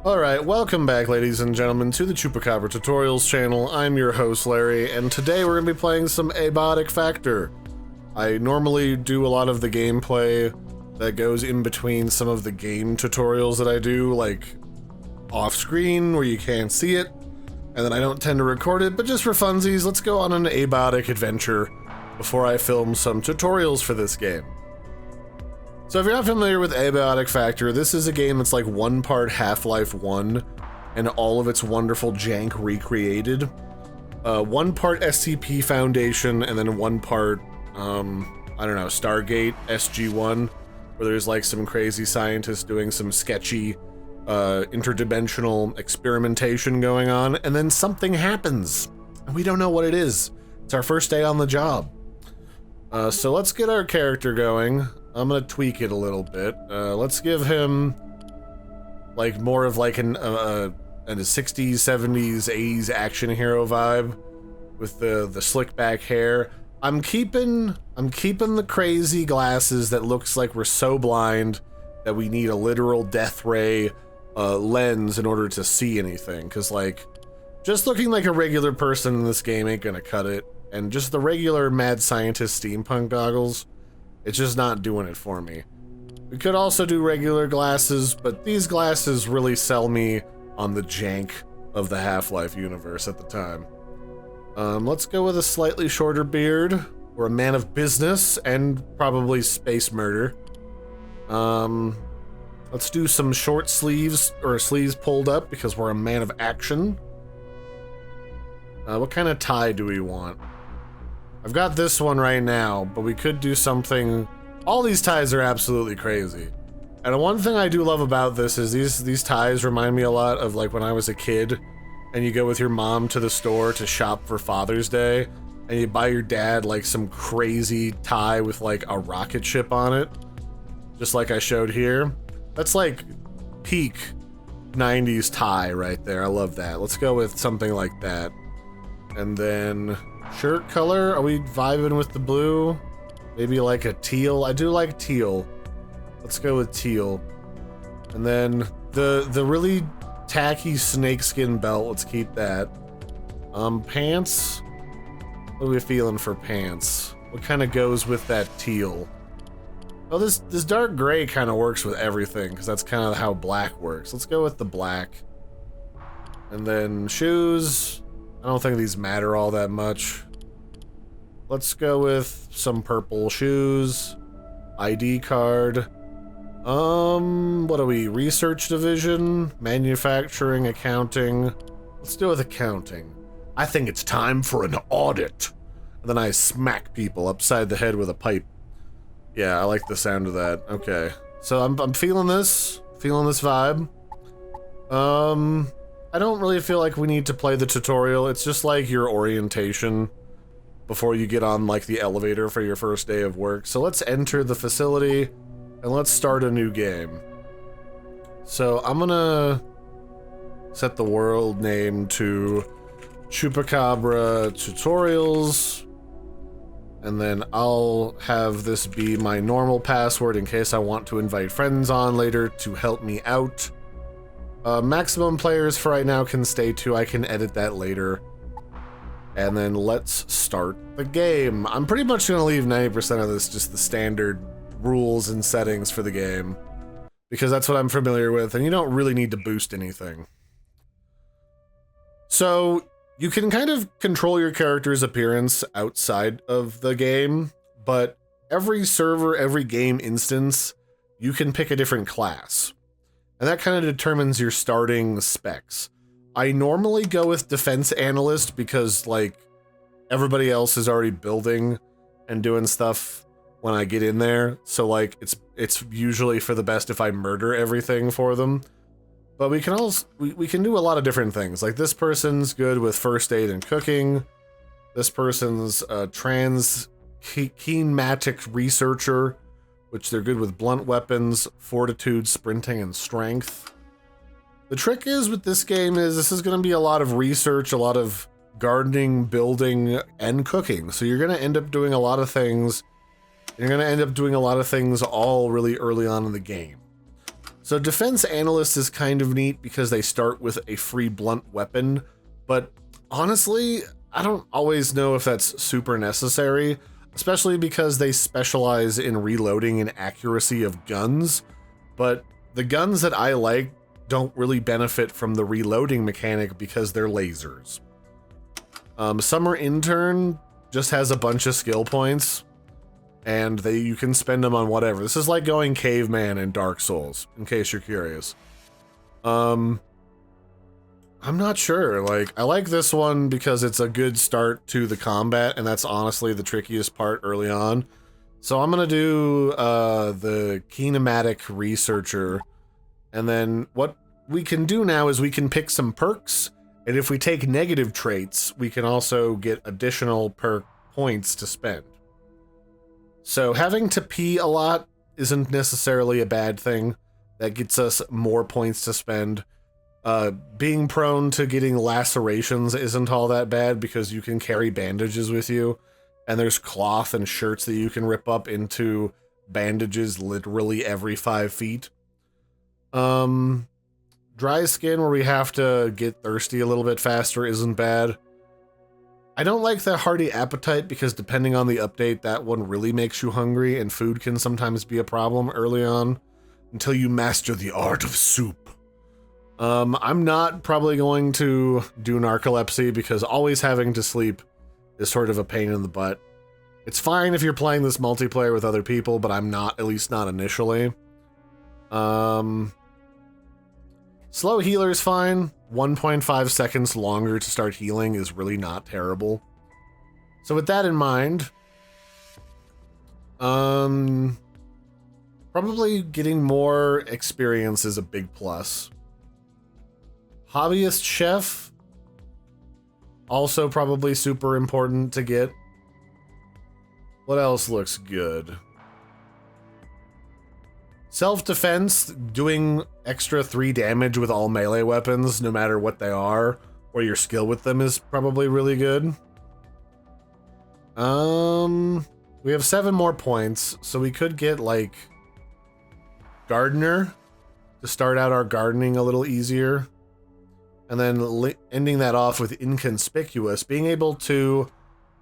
Alright, welcome back ladies and gentlemen to the Chupacabra Tutorials Channel. I'm your host Larry, and today we're going to be playing some Abiotic Factor. I normally do a lot of the gameplay that goes in between some of the game tutorials that I do, like off screen where you can't see it, and then I don't tend to record it, but just for funsies, let's go on an Abiotic adventure before I film some tutorials for this game. So if you're not familiar with Abiotic Factor, this is a game that's like one part Half-Life 1 and all of its wonderful jank recreated. One part SCP Foundation and then one part, I don't know, Stargate SG-1, where there's like some crazy scientists doing some sketchy interdimensional experimentation going on, and then something happens, and we don't know what it is. It's our first day on the job. So let's get our character going. I'm gonna tweak it a little bit. Let's give him like more of like a 60s, 70s, 80s action hero vibe with the slick back hair. I'm keeping the crazy glasses that looks like we're so blind that we need a literal death ray lens in order to see anything, because like just looking like a regular person in this game ain't gonna cut it, and just the regular mad scientist steampunk goggles, it's just not doing it for me. We could also do regular glasses, but these glasses really sell me on the jank of the Half-Life universe at the time. Let's go with a slightly shorter beard. We're a man of business and probably space murder. Let's do some short sleeves, or sleeves pulled up, because we're a man of action. What kind of tie do we want? I've got this one right now, but we could do something. All these ties are absolutely crazy. And one thing I do love about this is these ties remind me a lot of like when I was a kid and you go with your mom to the store to shop for Father's Day and you buy your dad like some crazy tie with like a rocket ship on it, just like I showed here. That's like peak 90s tie right there. I love that. Let's go with something like that. And then shirt color, are we vibing with the blue? Maybe like a teal. I do like teal. Let's go with teal. And then the really tacky snakeskin belt, let's keep that. Pants, what are we feeling for pants? What kind of goes with that teal? Oh, this dark gray kind of works with everything, because that's kind of how black works. Let's go with the black. And then shoes, I don't think these matter all that much. Let's go with some purple shoes. ID card. What are we? Research division? Manufacturing, accounting. Let's do with accounting. I think it's time for an audit. And then I smack people upside the head with a pipe. Yeah, I like the sound of that. Okay. So I'm feeling this. Feeling this vibe. I don't really feel like we need to play the tutorial. It's just like your orientation before you get on like the elevator for your first day of work. So let's enter the facility and let's start a new game. So I'm gonna set the world name to Chupacabra Tutorials, and then I'll have this be my normal password in case I want to invite friends on later to help me out. Maximum players for right now can stay 2. I can edit that later. And then let's start the game. I'm pretty much gonna leave 90% of this just the standard rules and settings for the game, because that's what I'm familiar with, and you don't really need to boost anything. So you can kind of control your character's appearance outside of the game, but every server, every game instance, you can pick a different class. And that kind of determines your starting specs. I normally go with defense analyst because like everybody else is already building and doing stuff when I get in there. So like it's usually for the best if I murder everything for them. But we can also we can do a lot of different things. Like this person's good with first aid and cooking. This person's a kinematic researcher, which they're good with blunt weapons, fortitude, sprinting, and strength. The trick is with this game is this is going to be a lot of research, a lot of gardening, building, and cooking. So you're going to end up doing a lot of things. You're going to end up doing a lot of things all really early on in the game. So Defense Analyst is kind of neat because they start with a free blunt weapon, but honestly, I don't always know if that's super necessary, especially because they specialize in reloading and accuracy of guns, but the guns that I like don't really benefit from the reloading mechanic because they're lasers. Summer Intern just has a bunch of skill points, and you can spend them on whatever. This is like going Caveman in Dark Souls, in case you're curious. I'm not sure. Like, I like this one because it's a good start to the combat, and that's honestly the trickiest part early on. So I'm gonna do the Kinematic Researcher, and then what we can do now is we can pick some perks, and if we take negative traits, we can also get additional perk points to spend. So having to pee a lot isn't necessarily a bad thing. That gets us more points to spend. Being prone to getting lacerations isn't all that bad because you can carry bandages with you, and there's cloth and shirts that you can rip up into bandages literally every 5 feet. Dry skin where we have to get thirsty a little bit faster isn't bad. I don't like the hearty appetite because depending on the update, that one really makes you hungry, and food can sometimes be a problem early on until you master the art of soup. I'm not probably going to do narcolepsy because always having to sleep is sort of a pain in the butt. It's fine if you're playing this multiplayer with other people, but I'm not, at least not initially. Slow healer is fine. 1.5 seconds longer to start healing is really not terrible. So with that in mind, probably getting more experience is a big plus. Hobbyist chef, also probably super important to get. What else looks good? Self-defense, doing extra 3 damage with all melee weapons, no matter what they are, or your skill with them, is probably really good. We have 7 more points, so we could get, like, Gardener to start out our gardening a little easier. And then ending that off with Inconspicuous. Being able to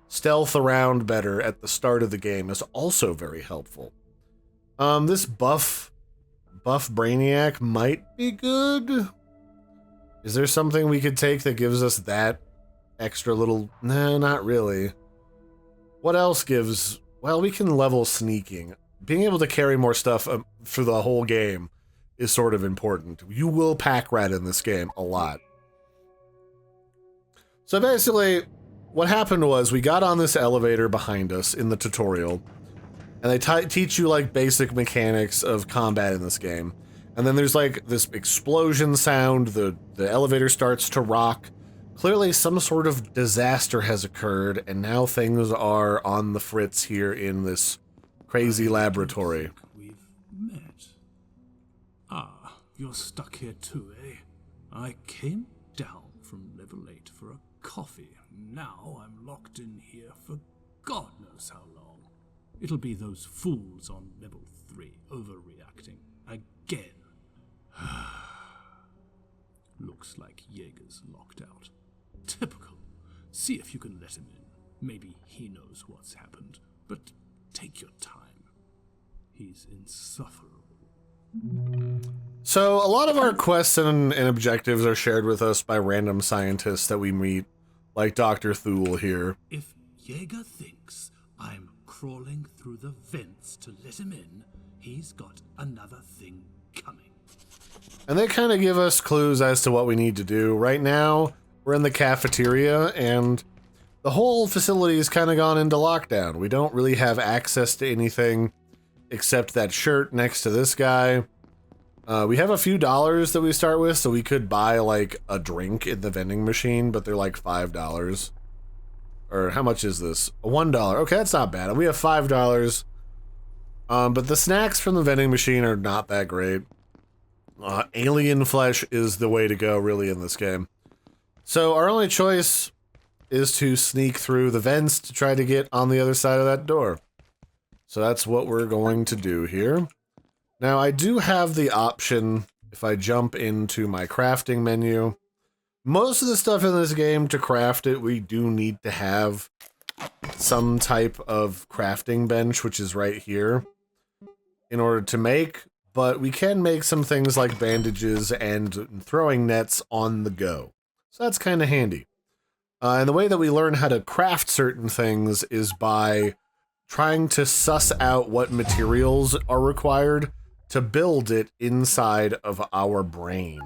stealth around better at the start of the game is also very helpful. This buff Brainiac might be good. Is there something we could take that gives us that extra little... No, not really. What else gives... Well, we can level sneaking. Being able to carry more stuff for the whole game is sort of important. You will pack rat in this game a lot. So basically, what happened was we got on this elevator behind us in the tutorial, and they teach you like basic mechanics of combat in this game. And then there's like this explosion sound, the elevator starts to rock. Clearly some sort of disaster has occurred, and now things are on the fritz here in this crazy laboratory. We've met. Ah, you're stuck here too, eh? I came down from level 8 for a coffee. Now I'm locked in here for God knows how long. It'll be those fools on level 3 overreacting again. Looks like Jaeger's locked out. Typical. See if you can let him in. Maybe he knows what's happened. But take your time. He's insufferable. So a lot of our quests and objectives are shared with us by random scientists that we meet, like Dr. Thule here. If Jaeger thinks I'm crawling through the vents to let him in, he's got another thing coming. And they kind of give us clues as to what we need to do. Right now, we're in the cafeteria, and the whole facility has kind of gone into lockdown. We don't really have access to anything except that shirt next to this guy. We have a few dollars that we start with, so we could buy, like, a drink in the vending machine, but they're like $5. Or how much is this? $1. Okay, that's not bad. We have $5. But the snacks from the vending machine are not that great. Alien flesh is the way to go, really, in this game. So our only choice is to sneak through the vents to try to get on the other side of that door. So that's what we're going to do here. Now, I do have the option, if I jump into my crafting menu, most of the stuff in this game, to craft it, we do need to have some type of crafting bench, which is right here, in order to make, but we can make some things like bandages and throwing nets on the go. So that's kind of handy. And the way that we learn how to craft certain things is by trying to suss out what materials are required to build it inside of our brain.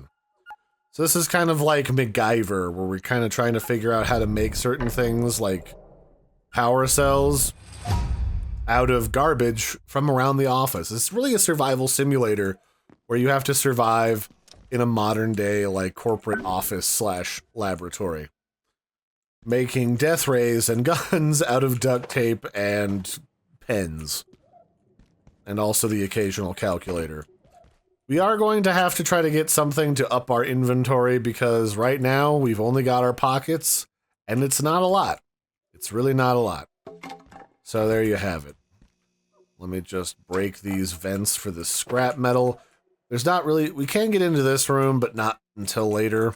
So this is kind of like MacGyver, where we're kind of trying to figure out how to make certain things like power cells out of garbage from around the office. It's really a survival simulator where you have to survive in a modern day like corporate office slash laboratory. Making death rays and guns out of duct tape and pens. And also the occasional calculator. We are going to have to try to get something to up our inventory because right now we've only got our pockets and it's not a lot. It's really not a lot. So there you have it. Let me just break these vents for the scrap metal. There's not really... We can get into this room, but not until later.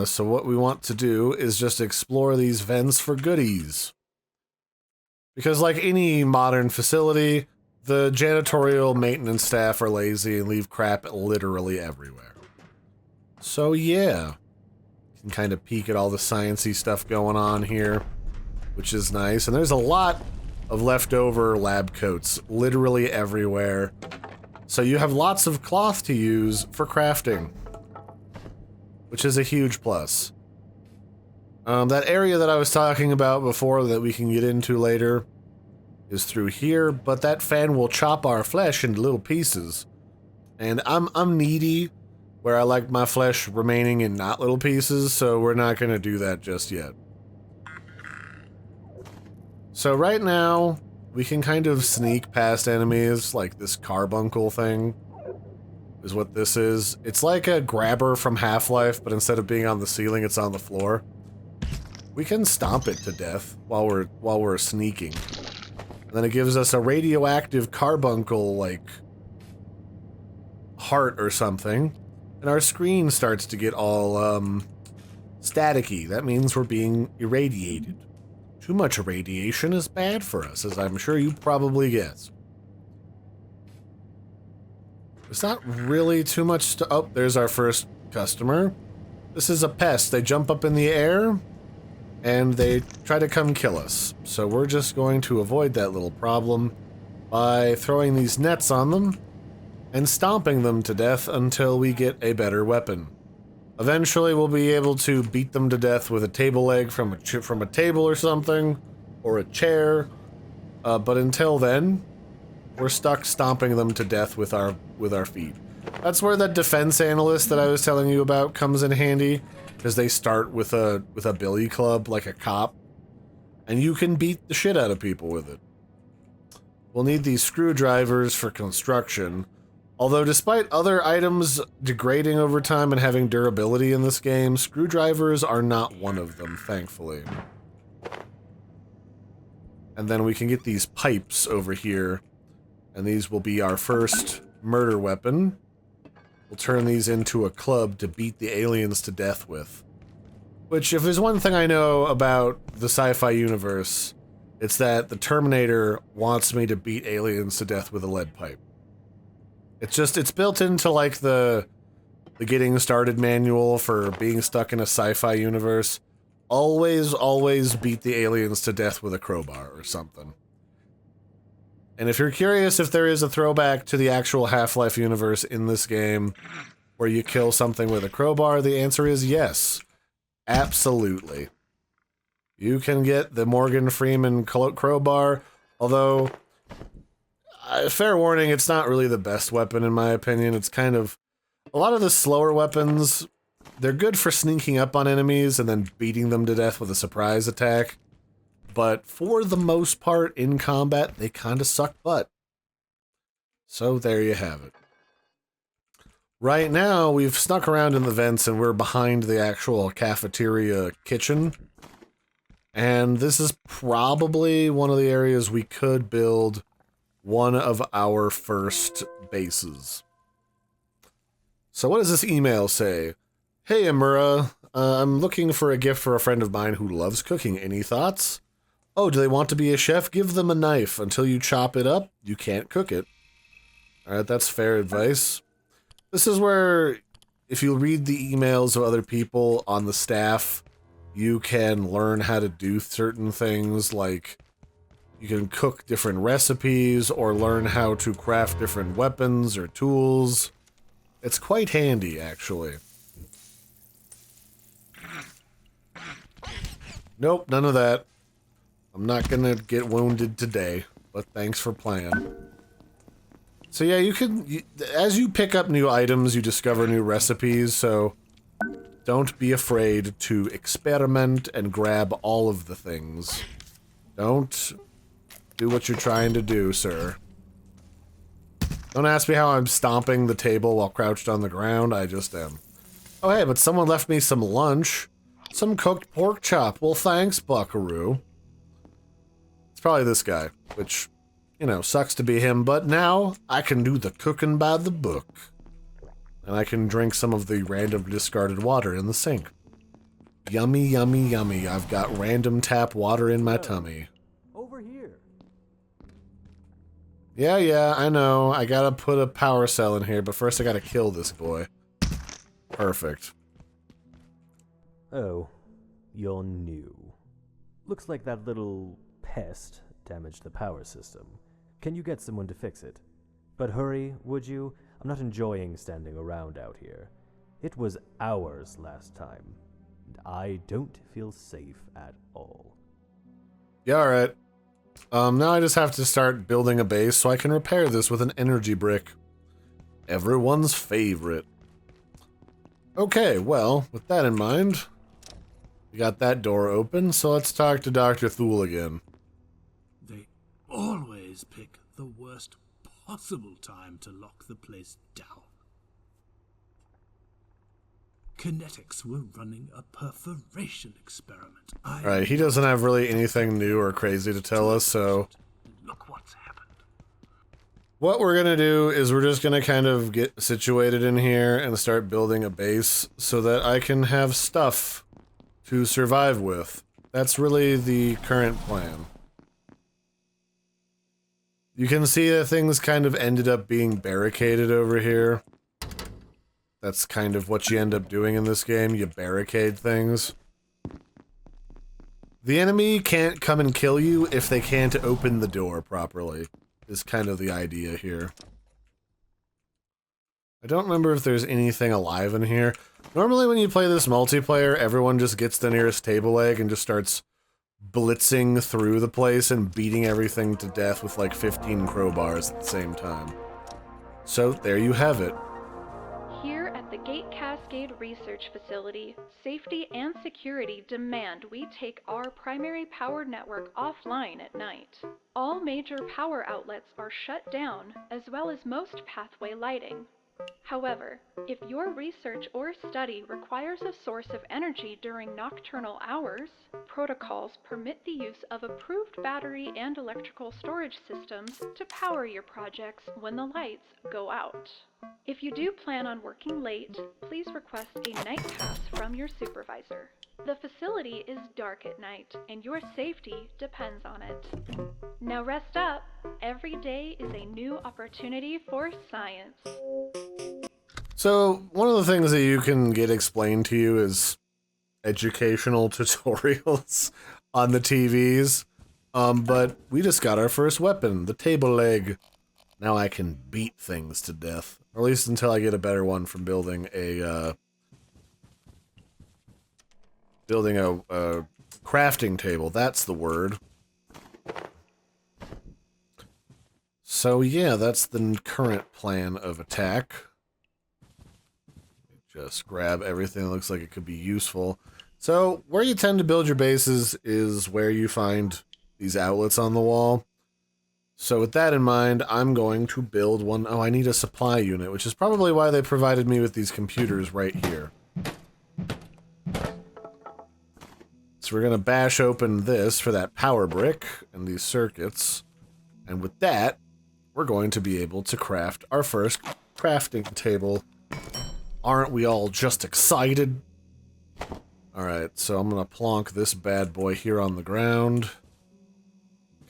So what we want to do is just explore these vents for goodies. Because like any modern facility, the janitorial maintenance staff are lazy and leave crap literally everywhere. So yeah. You can kind of peek at all the sciencey stuff going on here, which is nice. And there's a lot of leftover lab coats literally everywhere. So you have lots of cloth to use for crafting, which is a huge plus. That area that I was talking about before that we can get into later is through here, but that fan will chop our flesh into little pieces. And I'm needy, where I like my flesh remaining in not little pieces, so we're not going to do that just yet. So right now, we can kind of sneak past enemies, like this carbuncle thing is what this is. It's like a grabber from Half-Life, but instead of being on the ceiling, it's on the floor. We can stomp it to death while we're sneaking. And then it gives us a radioactive carbuncle, like, heart or something. And our screen starts to get all, staticky. That means we're being irradiated. Too much irradiation is bad for us, as I'm sure you probably guessed. There's not really too much to... Oh, there's our first customer. This is a pest. They jump up in the air, and they try to come kill us. So we're just going to avoid that little problem by throwing these nets on them and stomping them to death until we get a better weapon. Eventually, we'll be able to beat them to death with a table leg from a table or something, or a chair. But until then, we're stuck stomping them to death with our feet. That's where that defense analyst that I was telling you about comes in handy, because they start with a billy club like a cop, and you can beat the shit out of people with it. We'll need these screwdrivers for construction. Although despite other items degrading over time and having durability in this game, screwdrivers are not one of them, thankfully. And then we can get these pipes over here, and these will be our first murder weapon. We'll turn these into a club to beat the aliens to death with. Which, if there's one thing I know about the sci-fi universe, it's that the Terminator wants me to beat aliens to death with a lead pipe. It's built into, like, the getting started manual for being stuck in a sci-fi universe. Always beat the aliens to death with a crowbar or something. And if you're curious if there is a throwback to the actual Half-Life universe in this game where you kill something with a crowbar, the answer is yes. Absolutely. You can get the Morgan Freeman crowbar, although... fair warning, it's not really the best weapon in my opinion. It's kind of... A lot of the slower weapons, they're good for sneaking up on enemies and then beating them to death with a surprise attack. But for the most part, in combat, they kind of suck butt. So there you have it. Right now, we've snuck around in the vents and we're behind the actual cafeteria kitchen. And this is probably one of the areas we could build one of our first bases. So what does this email say? Hey, Amura, I'm looking for a gift for a friend of mine who loves cooking. Any thoughts? Oh, do they want to be a chef? Give them a knife. Until you chop it up, you can't cook it. Alright, that's fair advice. This is where, if you read the emails of other people on the staff, you can learn how to do certain things, like you can cook different recipes or learn how to craft different weapons or tools. It's quite handy, actually. Nope, none of that. I'm not gonna get wounded today, but thanks for playing. So yeah, as you pick up new items, you discover new recipes, so don't be afraid to experiment and grab all of the things. Don't do what you're trying to do, sir. Don't ask me how I'm stomping the table while crouched on the ground, I just am. Oh hey, but someone left me some lunch. Some cooked pork chop. Well, thanks, buckaroo. It's probably this guy, which, you know, sucks to be him, but now I can do the cooking by the book. And I can drink some of the random discarded water in the sink. Yummy, yummy, yummy. I've got random tap water in my tummy. Over here. Yeah, I know. I gotta put a power cell in here, but first I gotta kill this boy. Perfect. Oh, you're new. Looks like that little pest damaged the power system. Can you get someone to fix it? But hurry, would you? I'm not enjoying standing around out here. It was hours last time, and I don't feel safe at all. Yeah, alright. Now I just have to start building a base so I can repair this with an energy brick. Everyone's favorite. Okay, well, with that in mind, we got that door open, so let's talk to Dr. Thule again. They always pick the worst possible time to lock the place down. Kinetics were running a perforation experiment. Alright, he doesn't have really anything new or crazy to tell us, so... Look what's happened. What we're gonna do is we're just gonna kind of get situated in here and start building a base so that I can have stuff to survive with. That's really the current plan. You can see that things kind of ended up being barricaded over here. That's kind of what you end up doing in this game, you barricade things. The enemy can't come and kill you if they can't open the door properly, is kind of the idea here. I don't remember if there's anything alive in here. Normally when you play this multiplayer, everyone just gets the nearest table leg and just starts blitzing through the place and beating everything to death with like 15 crowbars at the same time. So there you have it. Here at the Gate Cascade Research Facility, safety and security demand we take our primary power network offline at night. All major power outlets are shut down, as well as most pathway lighting. However, if your research or study requires a source of energy during nocturnal hours, protocols permit the use of approved battery and electrical storage systems to power your projects when the lights go out. If you do plan on working late, please request a night pass from your supervisor. The facility is dark at night, and your safety depends on it. Now rest up. Every day is a new opportunity for science. So, one of the things that you can get explained to you is educational tutorials on the TVs. But we just got our first weapon, the table leg. Now I can beat things to death. Or at least until I get a better one from building a crafting table. That's the word. So yeah, that's the current plan of attack. Just grab everything that looks like it could be useful. So where you tend to build your bases is where you find these outlets on the wall. So with that in mind, I'm going to build one. Oh, I need a supply unit, which is probably why they provided me with these computers right here. So we're going to bash open this for that power brick and these circuits. And with that, we're going to be able to craft our first crafting table. Aren't we all just excited? Alright, so I'm gonna plonk this bad boy here on the ground.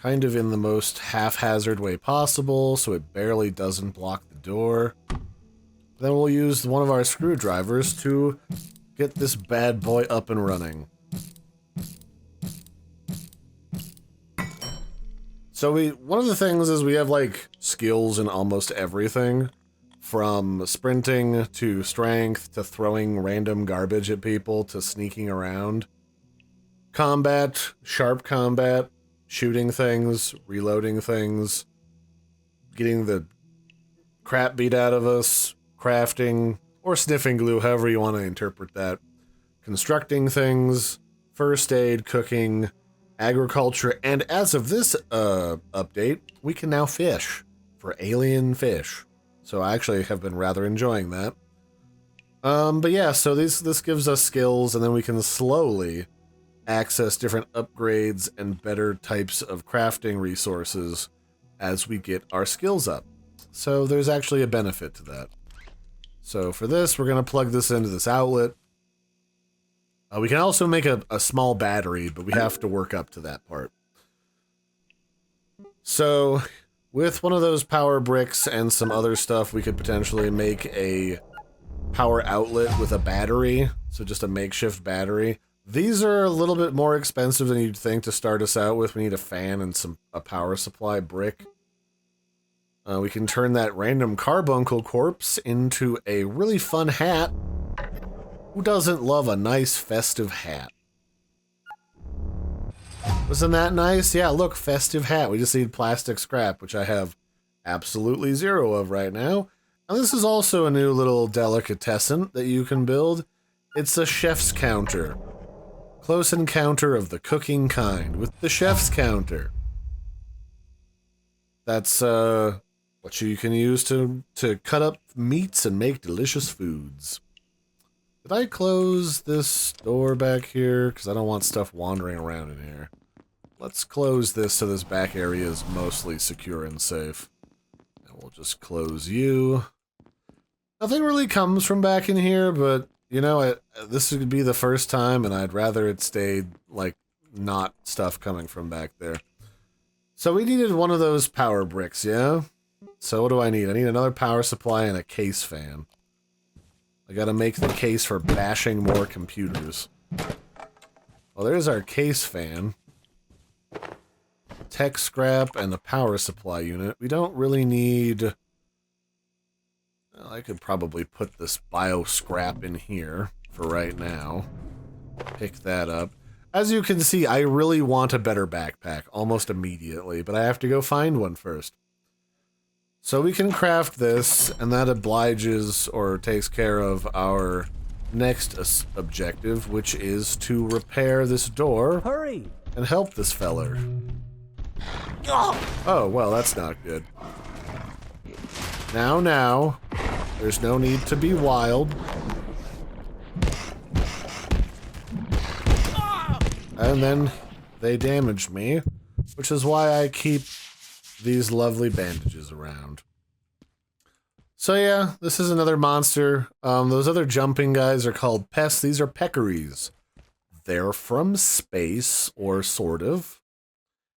Kind of in the most haphazard way possible, so it barely doesn't block the door. Then we'll use one of our screwdrivers to get this bad boy up and running. So one of the things is we have like skills in almost everything, from sprinting to strength to throwing random garbage at people to sneaking around. Combat, sharp combat, shooting things, reloading things, getting the crap beat out of us, crafting, or sniffing glue, however you want to interpret that. Constructing things, first aid, cooking, agriculture, and as of this update, we can now fish for alien fish. So I actually have been rather enjoying that. But yeah, so this gives us skills, and then we can slowly access different upgrades and better types of crafting resources as we get our skills up. So there's actually a benefit to that. So for this, we're going to plug this into this outlet. We can also make a small battery, but we have to work up to that part. So with one of those power bricks and some other stuff, we could potentially make a power outlet with a battery. So just a makeshift battery. These are a little bit more expensive than you'd think to start us out with. We need a fan and a power supply brick. We can turn that random carbuncle corpse into a really fun hat. Who doesn't love a nice festive hat? Wasn't that nice? Yeah, look, festive hat. We just need plastic scrap, which I have absolutely zero of right now. And this is also a new little delicatessen that you can build. It's a chef's counter. Close encounter of the cooking kind with the chef's counter. That's what you can use to cut up meats and make delicious foods. Did I close this door back here? Because I don't want stuff wandering around in here. Let's close this so this back area is mostly secure and safe. And we'll just close you. Nothing really comes from back in here, but, you know, this would be the first time, and I'd rather it stayed, like, not stuff coming from back there. So we needed one of those power bricks, yeah? So what do I need? I need another power supply and a case fan. I gotta make the case for bashing more computers. Well, there's our case fan. Tech scrap and the power supply unit. We don't really need... Well, I could probably put this bio scrap in here for right now. Pick that up. As you can see, I really want a better backpack almost immediately, but I have to go find one first. So we can craft this, and that obliges or takes care of our next objective, which is to repair this door. Hurry! And help this feller. Oh, well, that's not good. Now, there's no need to be wild. And then they damaged me, which is why I keep these lovely bandages around. So yeah, this is another monster. Those other jumping guys are called pests. These are peccaries. They're from space, or sort of.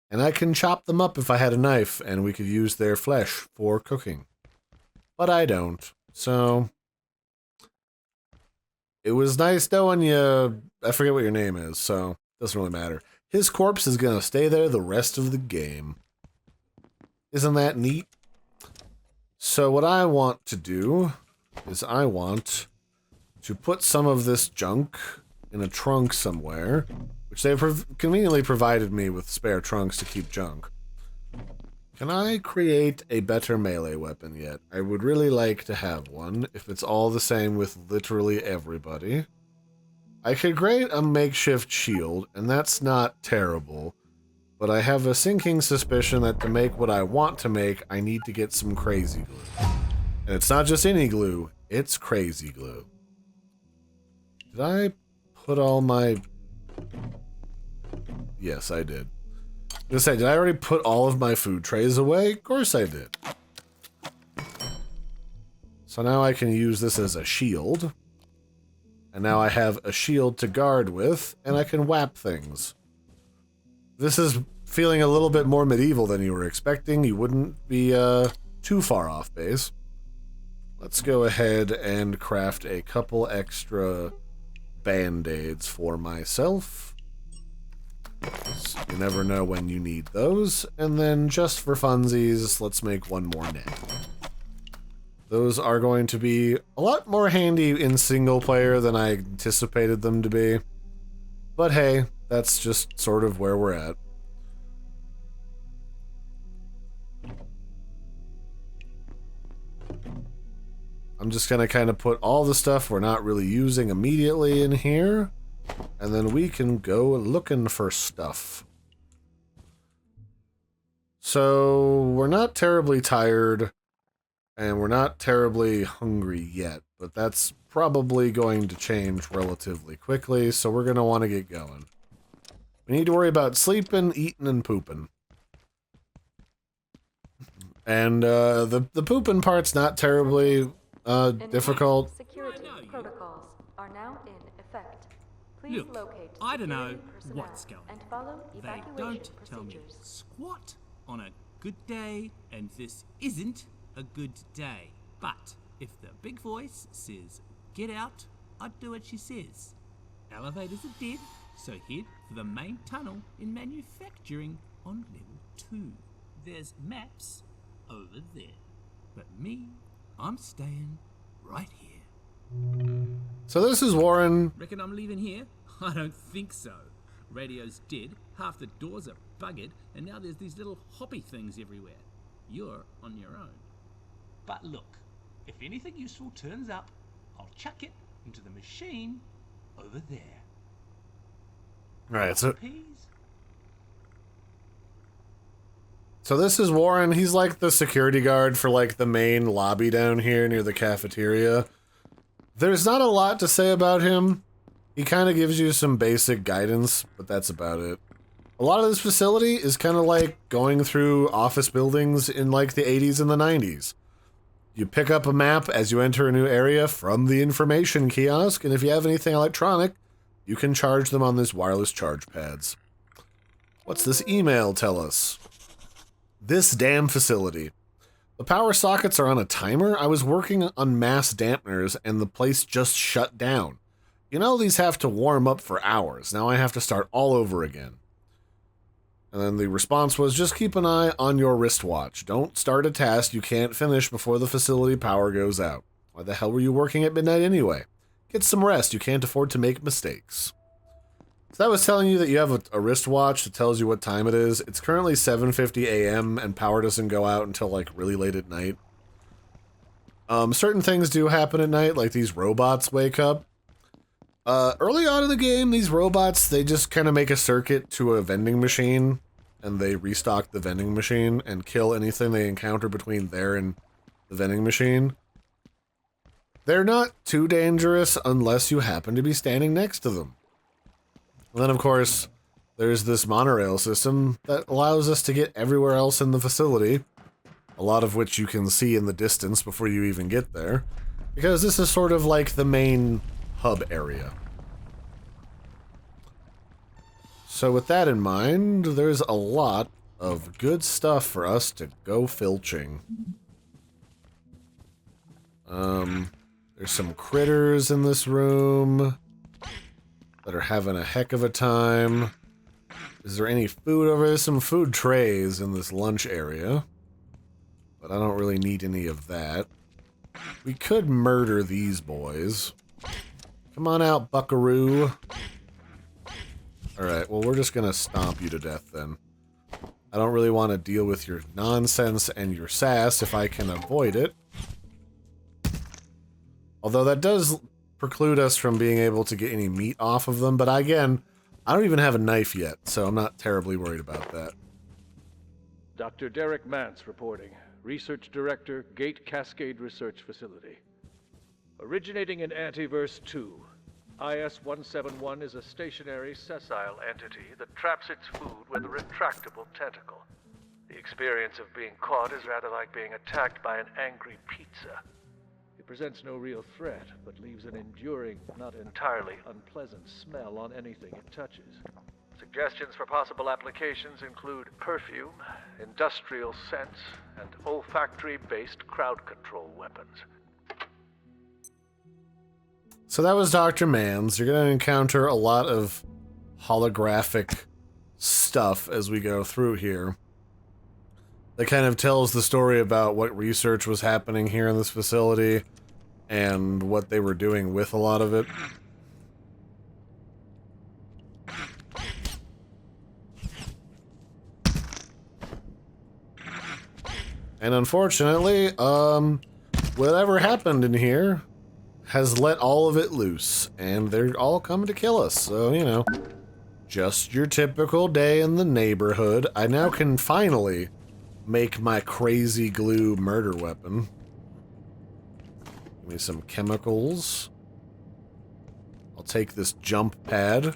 And I can chop them up if I had a knife, and we could use their flesh for cooking. But I don't, so... It was nice knowing you. I forget what your name is, so doesn't really matter. His corpse is gonna stay there the rest of the game. Isn't that neat? So what I want to do is I want to put some of this junk in a trunk somewhere, which they've conveniently provided me with spare trunks to keep junk. Can I create a better melee weapon yet? I would really like to have one, if it's all the same with literally everybody. I could create a makeshift shield, and that's not terrible. But I have a sinking suspicion that to make what I want to make, I need to get some crazy glue. And it's not just any glue, it's crazy glue. Did I put all my... Yes, I did. I was gonna say, did I already put all of my food trays away? Of course I did. So now I can use this as a shield. And now I have a shield to guard with, and I can whap things. This is feeling a little bit more medieval than you were expecting. You wouldn't be too far off base. Let's go ahead and craft a couple extra band-aids for myself. You never know when you need those. And then just for funsies, let's make one more net. Those are going to be a lot more handy in single player than I anticipated them to be. But hey, that's just sort of where we're at. I'm just going to kind of put all the stuff we're not really using immediately in here. And then we can go looking for stuff. So, we're not terribly tired. And we're not terribly hungry yet, but that's probably going to change relatively quickly, so we're going to want to get going. We need to worry about sleeping, eating, and pooping. And the pooping part's not terribly difficult. Security protocols are now in effect. Please Look, locate I don't know civilian personnel what's going and on. follow They evacuation don't tell me procedures. squat on a good day, and this isn't a good day. But if the big voice says, get out, I'd do what she says. Elevators are dead, so head for the main tunnel in manufacturing on level 2. There's maps over there. But me, I'm staying right here. So this is Warren. Reckon I'm leaving here? I don't think so. Radio's dead, half the doors are buggered, and now there's these little hoppy things everywhere. You're on your own. But look, if anything useful turns up, I'll chuck it into the machine over there. Alright, so Peas? this is Warren. He's like the security guard for like the main lobby down here near the cafeteria. There's not a lot to say about him. He kind of gives you some basic guidance, but that's about it. A lot of this facility is kind of like going through office buildings in like the 80s and the 90s. You pick up a map as you enter a new area from the information kiosk, and if you have anything electronic, you can charge them on this wireless charge pads. What's this email tell us? This damn facility. The power sockets are on a timer. I was working on mass dampeners, and the place just shut down. You know, these have to warm up for hours. Now I have to start all over again. And then the response was, just keep an eye on your wristwatch. Don't start a task you can't finish before the facility power goes out. Why the hell were you working at midnight anyway? Get some rest. You can't afford to make mistakes. So that was telling you that you have a wristwatch that tells you what time it is. It's currently 7:50 a.m. and power doesn't go out until like really late at night. Certain things do happen at night, like these robots wake up. Early on in the game, these robots, they just kind of make a circuit to a vending machine, and they restock the vending machine and kill anything they encounter between there and the vending machine. They're not too dangerous unless you happen to be standing next to them. And then, of course, there's this monorail system that allows us to get everywhere else in the facility, a lot of which you can see in the distance before you even get there, because this is sort of like the main hub area. So with that in mind, there's a lot of good stuff for us to go filching. There's some critters in this room that are having a heck of a time. Is there any food over there? There's some food trays in this lunch area, but I don't really need any of that. We could murder these boys. Come on out, buckaroo. Alright, well, we're just gonna stomp you to death then. I don't really want to deal with your nonsense and your sass if I can avoid it. Although that does preclude us from being able to get any meat off of them, but again, I don't even have a knife yet, so I'm not terribly worried about that. Dr. Derek Mance reporting. Research Director, Gate Cascade Research Facility. Originating in Antiverse 2, IS-171 is a stationary, sessile entity that traps its food with a retractable tentacle. The experience of being caught is rather like being attacked by an angry pizza. It presents no real threat, but leaves an enduring, not entirely unpleasant smell on anything it touches. Suggestions for possible applications include perfume, industrial scents, and olfactory-based crowd control weapons. So that was Dr. Mans. You're going to encounter a lot of holographic stuff as we go through here. That kind of tells the story about what research was happening here in this facility and what they were doing with a lot of it. And unfortunately, whatever happened in here has let all of it loose, and they're all coming to kill us, so, you know, just your typical day in the neighborhood. I now can finally make my crazy glue murder weapon. Give me some chemicals. I'll take this jump pad.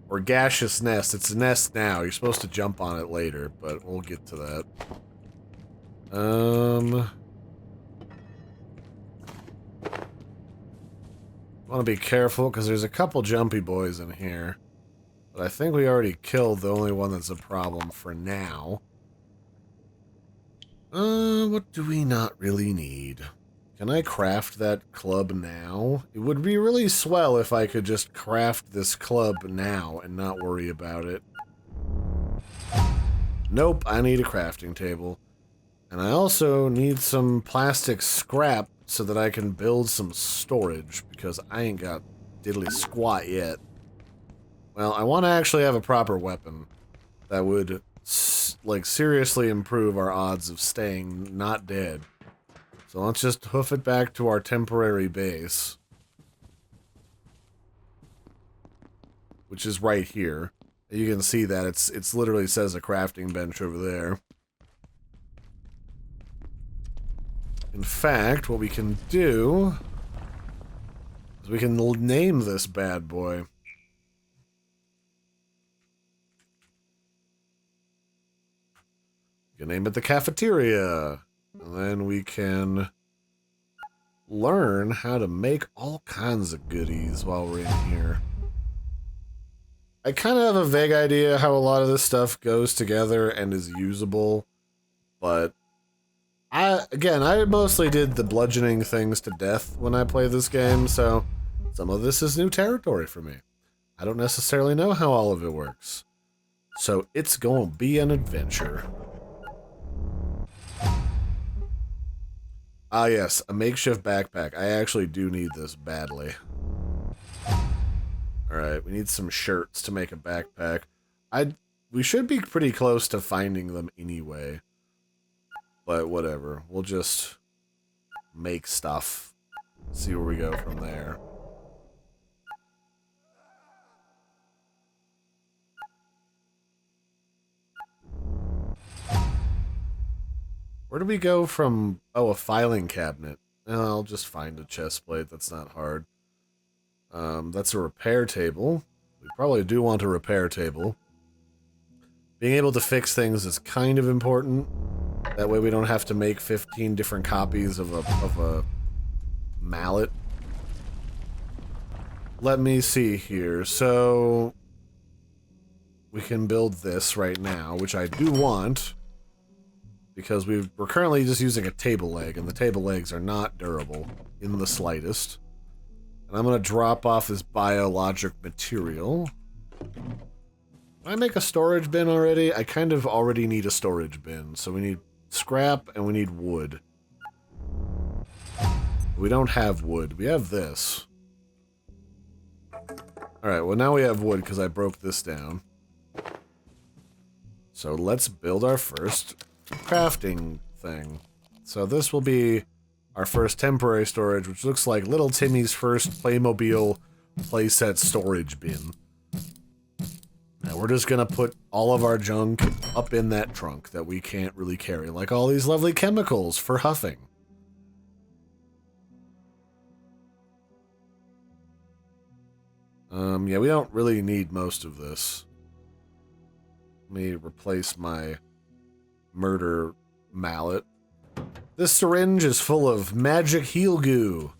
Or gaseous nest. It's a nest now. You're supposed to jump on it later, but we'll get to that. Want to be careful because there's a couple jumpy boys in here. But I think we already killed the only one that's a problem for now. What do we not really need? Can I craft that club now? It would be really swell if I could just craft this club now and not worry about it. Nope, I need a crafting table. And I also need some plastic scrap so that I can build some storage, because I ain't got diddly squat yet. Well, I want to actually have a proper weapon that would, like, seriously improve our odds of staying not dead. So let's just hoof it back to our temporary base, which is right here. You can see that it's literally says a crafting bench over there. In fact, what we can do is we can name this bad boy. We can name it the cafeteria. And then we can learn how to make all kinds of goodies while we're in here. I kind of have a vague idea how a lot of this stuff goes together and is usable, but I mostly did the bludgeoning things to death when I play this game, so some of this is new territory for me. I don't necessarily know how all of it works. So it's going to be an adventure. Ah yes, a makeshift backpack. I actually do need this badly. Alright, we need some shirts to make a backpack. We should be pretty close to finding them anyway. But whatever, we'll just make stuff. See where we go from there. Where do we go from... Oh, a filing cabinet. I'll just find a chest plate. That's not hard. That's a repair table. We probably do want a repair table. Being able to fix things is kind of important. That way we don't have to make 15 different copies of a mallet. Let me see here. So... we can build this right now, which I do want. Because we're currently just using a table leg, and the table legs are not durable in the slightest. And I'm going to drop off this biologic material. Did I make a storage bin already? I kind of already need a storage bin. So we need scrap and we need wood. We don't have wood. We have this. Alright, well now we have wood because I broke this down. So let's build our first crafting thing. So this will be our first temporary storage, which looks like little Timmy's first Playmobil playset storage bin. Now we're just gonna put all of our junk up in that trunk that we can't really carry, like all these lovely chemicals for huffing. Yeah, we don't really need most of this. Let me replace my murder mallet. This syringe is full of magic heal goo.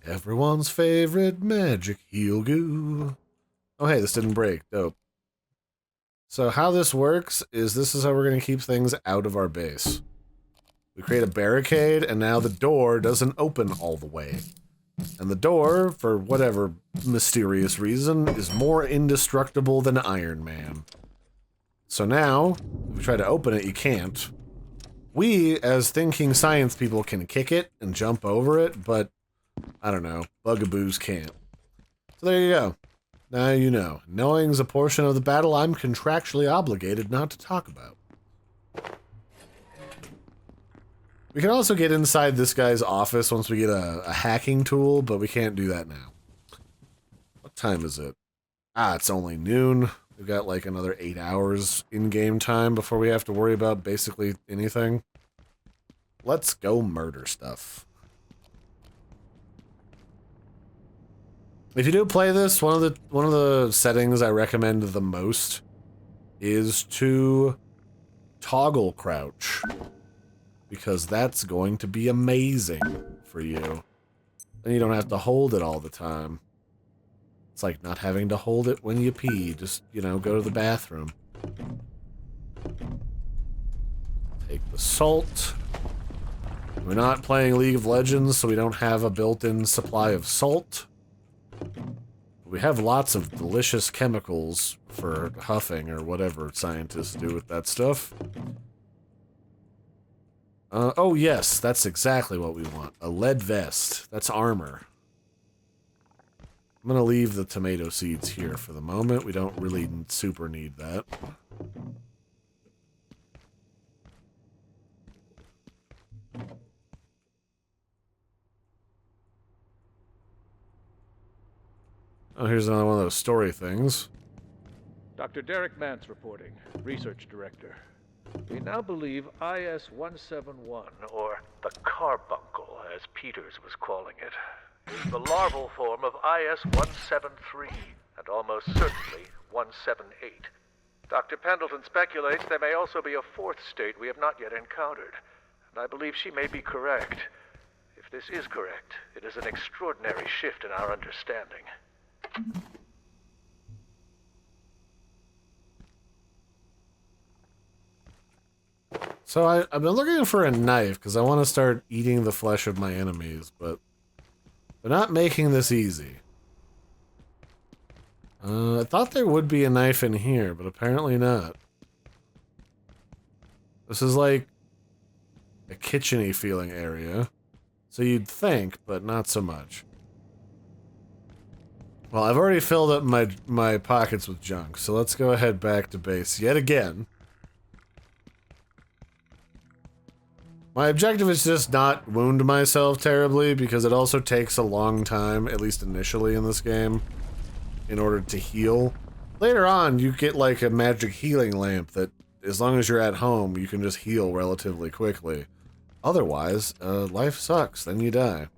Everyone's favorite magic heal goo. Oh, hey, this didn't break. Dope. So how this works is this is how we're going to keep things out of our base. We create a barricade, and now the door doesn't open all the way. And the door, for whatever mysterious reason, is more indestructible than Iron Man. So now, if we try to open it, you can't. We, as thinking science people, can kick it and jump over it, but, I don't know, bugaboos can't. So there you go. Now you know. Knowing's a portion of the battle I'm contractually obligated not to talk about. We can also get inside this guy's office once we get a hacking tool, but we can't do that now. What time is it? Ah, it's only noon. We've got like another 8 hours in-game time before we have to worry about basically anything. Let's go murder stuff. If you do play this, one of the settings I recommend the most is to toggle crouch, because that's going to be amazing for you. Then you don't have to hold it all the time. It's like not having to hold it when you pee. Just, you know, go to the bathroom. Take the salt. We're not playing League of Legends, so we don't have a built-in supply of salt. We have lots of delicious chemicals for huffing or whatever scientists do with that stuff. Oh yes, that's exactly what we want. A lead vest. That's armor. I'm gonna leave the tomato seeds here for the moment. We don't really super need that. Oh, here's another one of those story things. Dr. Derek Mance reporting, Research Director. We now believe IS-171, or the carbuncle, as Peters was calling it, is the larval form of IS-173, and almost certainly 178. Dr. Pendleton speculates there may also be a fourth state we have not yet encountered, and I believe she may be correct. If this is correct, it is an extraordinary shift in our understanding. So I've been looking for a knife because I want to start eating the flesh of my enemies, but they're not making this easy. I thought there would be a knife in here, but apparently not. This is like a kitchen-y feeling area, so you'd think, but not so much. Well, I've already filled up my pockets with junk, so let's go ahead back to base yet again. My objective is just not wound myself terribly, because it also takes a long time, at least initially in this game, in order to heal. Later on, you get like a magic healing lamp that, as long as you're at home, you can just heal relatively quickly. Otherwise, life sucks, then you die.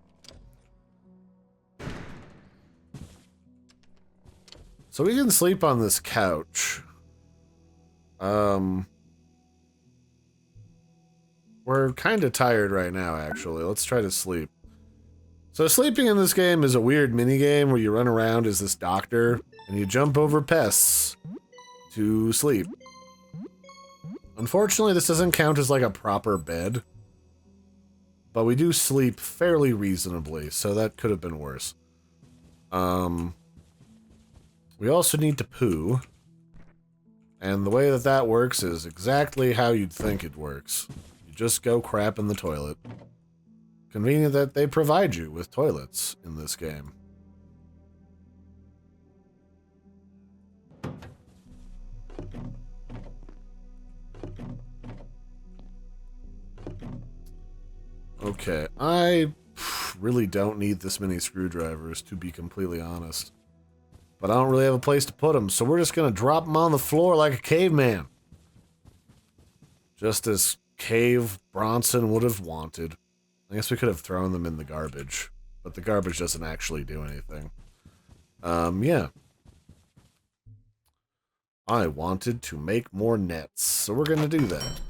So we can sleep on this couch. We're kind of tired right now, actually. Let's try to sleep. So sleeping in this game is a weird minigame where you run around as this doctor and you jump over pests to sleep. Unfortunately, this doesn't count as like a proper bed, but we do sleep fairly reasonably, so that could have been worse. We also need to poo, and the way that that works is exactly how you'd think it works. You just go crap in the toilet. Convenient that they provide you with toilets in this game. Okay, I really don't need this many screwdrivers, to be completely honest. But I don't really have a place to put them, so we're just gonna drop them on the floor like a caveman. Just as Cave Bronson would have wanted. I guess we could have thrown them in the garbage, but the garbage doesn't actually do anything. Yeah. I wanted to make more nets, so we're gonna do that.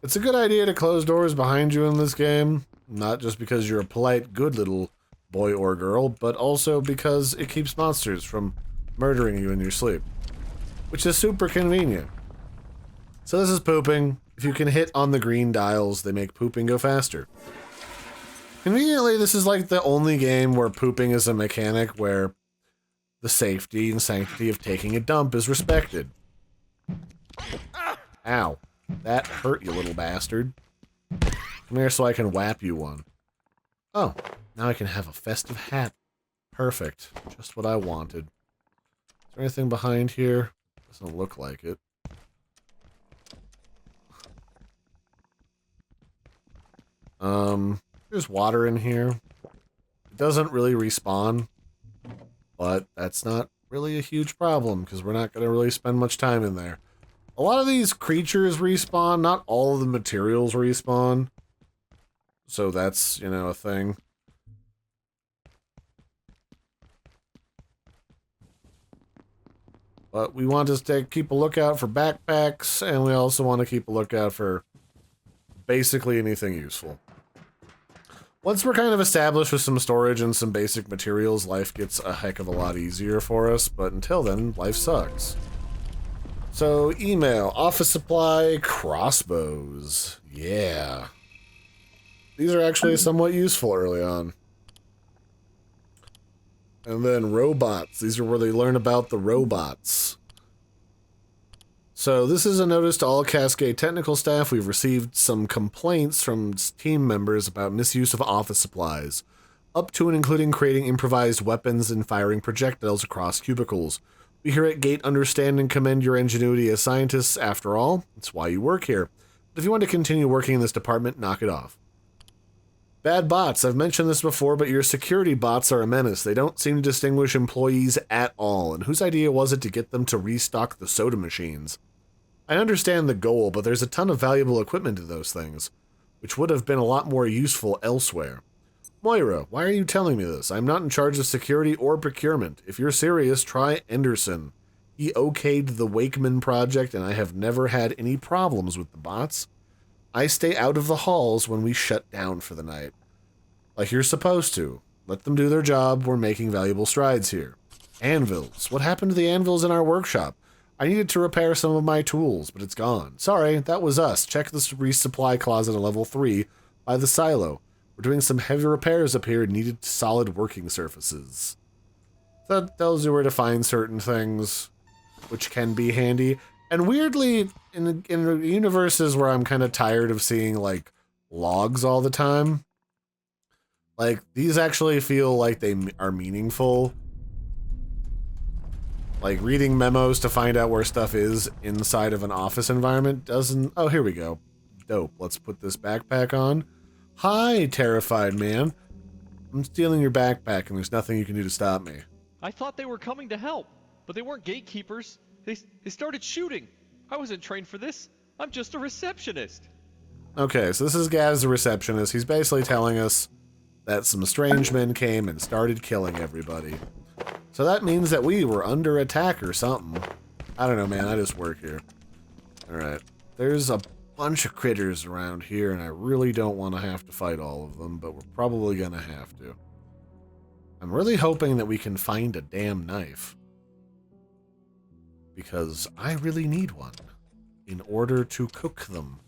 It's a good idea to close doors behind you in this game, not just because you're a polite, good little boy or girl, but also because it keeps monsters from murdering you in your sleep, which is super convenient. So this is pooping. If you can hit on the green dials, they make pooping go faster. Conveniently, this is like the only game where pooping is a mechanic where the safety and sanctity of taking a dump is respected. Ow. That hurt, you little bastard. Come here so I can whap you one. Oh, now I can have a festive hat. Perfect. Just what I wanted. Is there anything behind here? Doesn't look like it. There's water in here. It doesn't really respawn, but that's not really a huge problem because we're not going to really spend much time in there. A lot of these creatures respawn, not all of the materials respawn. So that's, you know, a thing. But we want to keep a lookout for backpacks, and we also want to keep a lookout for basically anything useful. Once we're kind of established with some storage and some basic materials, life gets a heck of a lot easier for us, but until then, life sucks. So, email, office supply, crossbows. Yeah. These are actually somewhat useful early on. And then robots. These are where they learn about the robots. So this is a notice to all Cascade technical staff. We've received some complaints from team members about misuse of office supplies, up to and including creating improvised weapons and firing projectiles across cubicles. We here at Gate understand and commend your ingenuity as scientists. After all, it's why you work here. But if you want to continue working in this department, knock it off. Bad bots. I've mentioned this before, but your security bots are a menace. They don't seem to distinguish employees at all. And whose idea was it to get them to restock the soda machines? I understand the goal, but there's a ton of valuable equipment to those things, which would have been a lot more useful elsewhere. Moira, why are you telling me this? I'm not in charge of security or procurement. If you're serious, try Anderson. He okayed the Wakeman project, and I have never had any problems with the bots. I stay out of the halls when we shut down for the night. Like you're supposed to. Let them do their job. We're making valuable strides here. Anvils. What happened to the anvils in our workshop? I needed to repair some of my tools, but it's gone. Sorry, that was us. Check the resupply closet at level 3 by the silo. We're doing some heavy repairs up here and needed solid working surfaces. That tells you where to find certain things, which can be handy. And weirdly, in universes where I'm kind of tired of seeing, like, logs all the time, like, these actually feel like they are meaningful. Like, reading memos to find out where stuff is inside of an office environment doesn't... Oh, here we go. Dope. Let's put this backpack on. Hi, terrified man. I'm stealing your backpack and there's nothing you can do to stop me. I thought they were coming to help, but they weren't gatekeepers. They started shooting. I wasn't trained for this. I'm just a receptionist. Okay, so this is Gaz the receptionist. He's basically telling us that some strange men came and started killing everybody. So that means that we were under attack or something. I don't know, man. I just work here. Alright. There's a bunch of critters around here, and I really don't want to have to fight all of them, but we're probably gonna have to. I'm really hoping that we can find a damn knife. Because I really need one in order to cook them.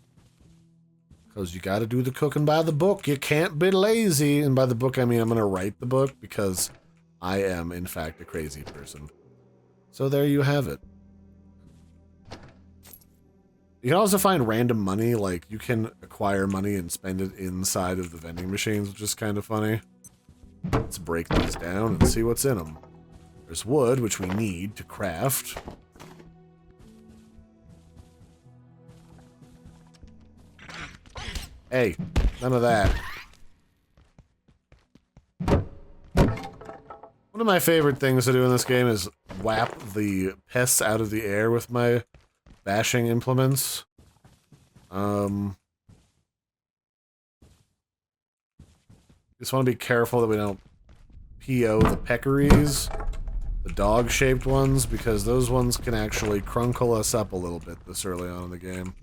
Because you gotta do the cooking by the book. You can't be lazy. And by the book, I mean I'm gonna write the book because I am, in fact, a crazy person. So there you have it. You can also find random money, like you can acquire money and spend it inside of the vending machines, which is kind of funny. Let's break these down and see what's in them. There's wood, which we need to craft. Hey, none of that. One of my favorite things to do in this game is whap the pests out of the air with my bashing implements. Just want to be careful that we don't PO the peccaries, the dog-shaped ones, because those ones can actually crunkle us up a little bit this early on in the game.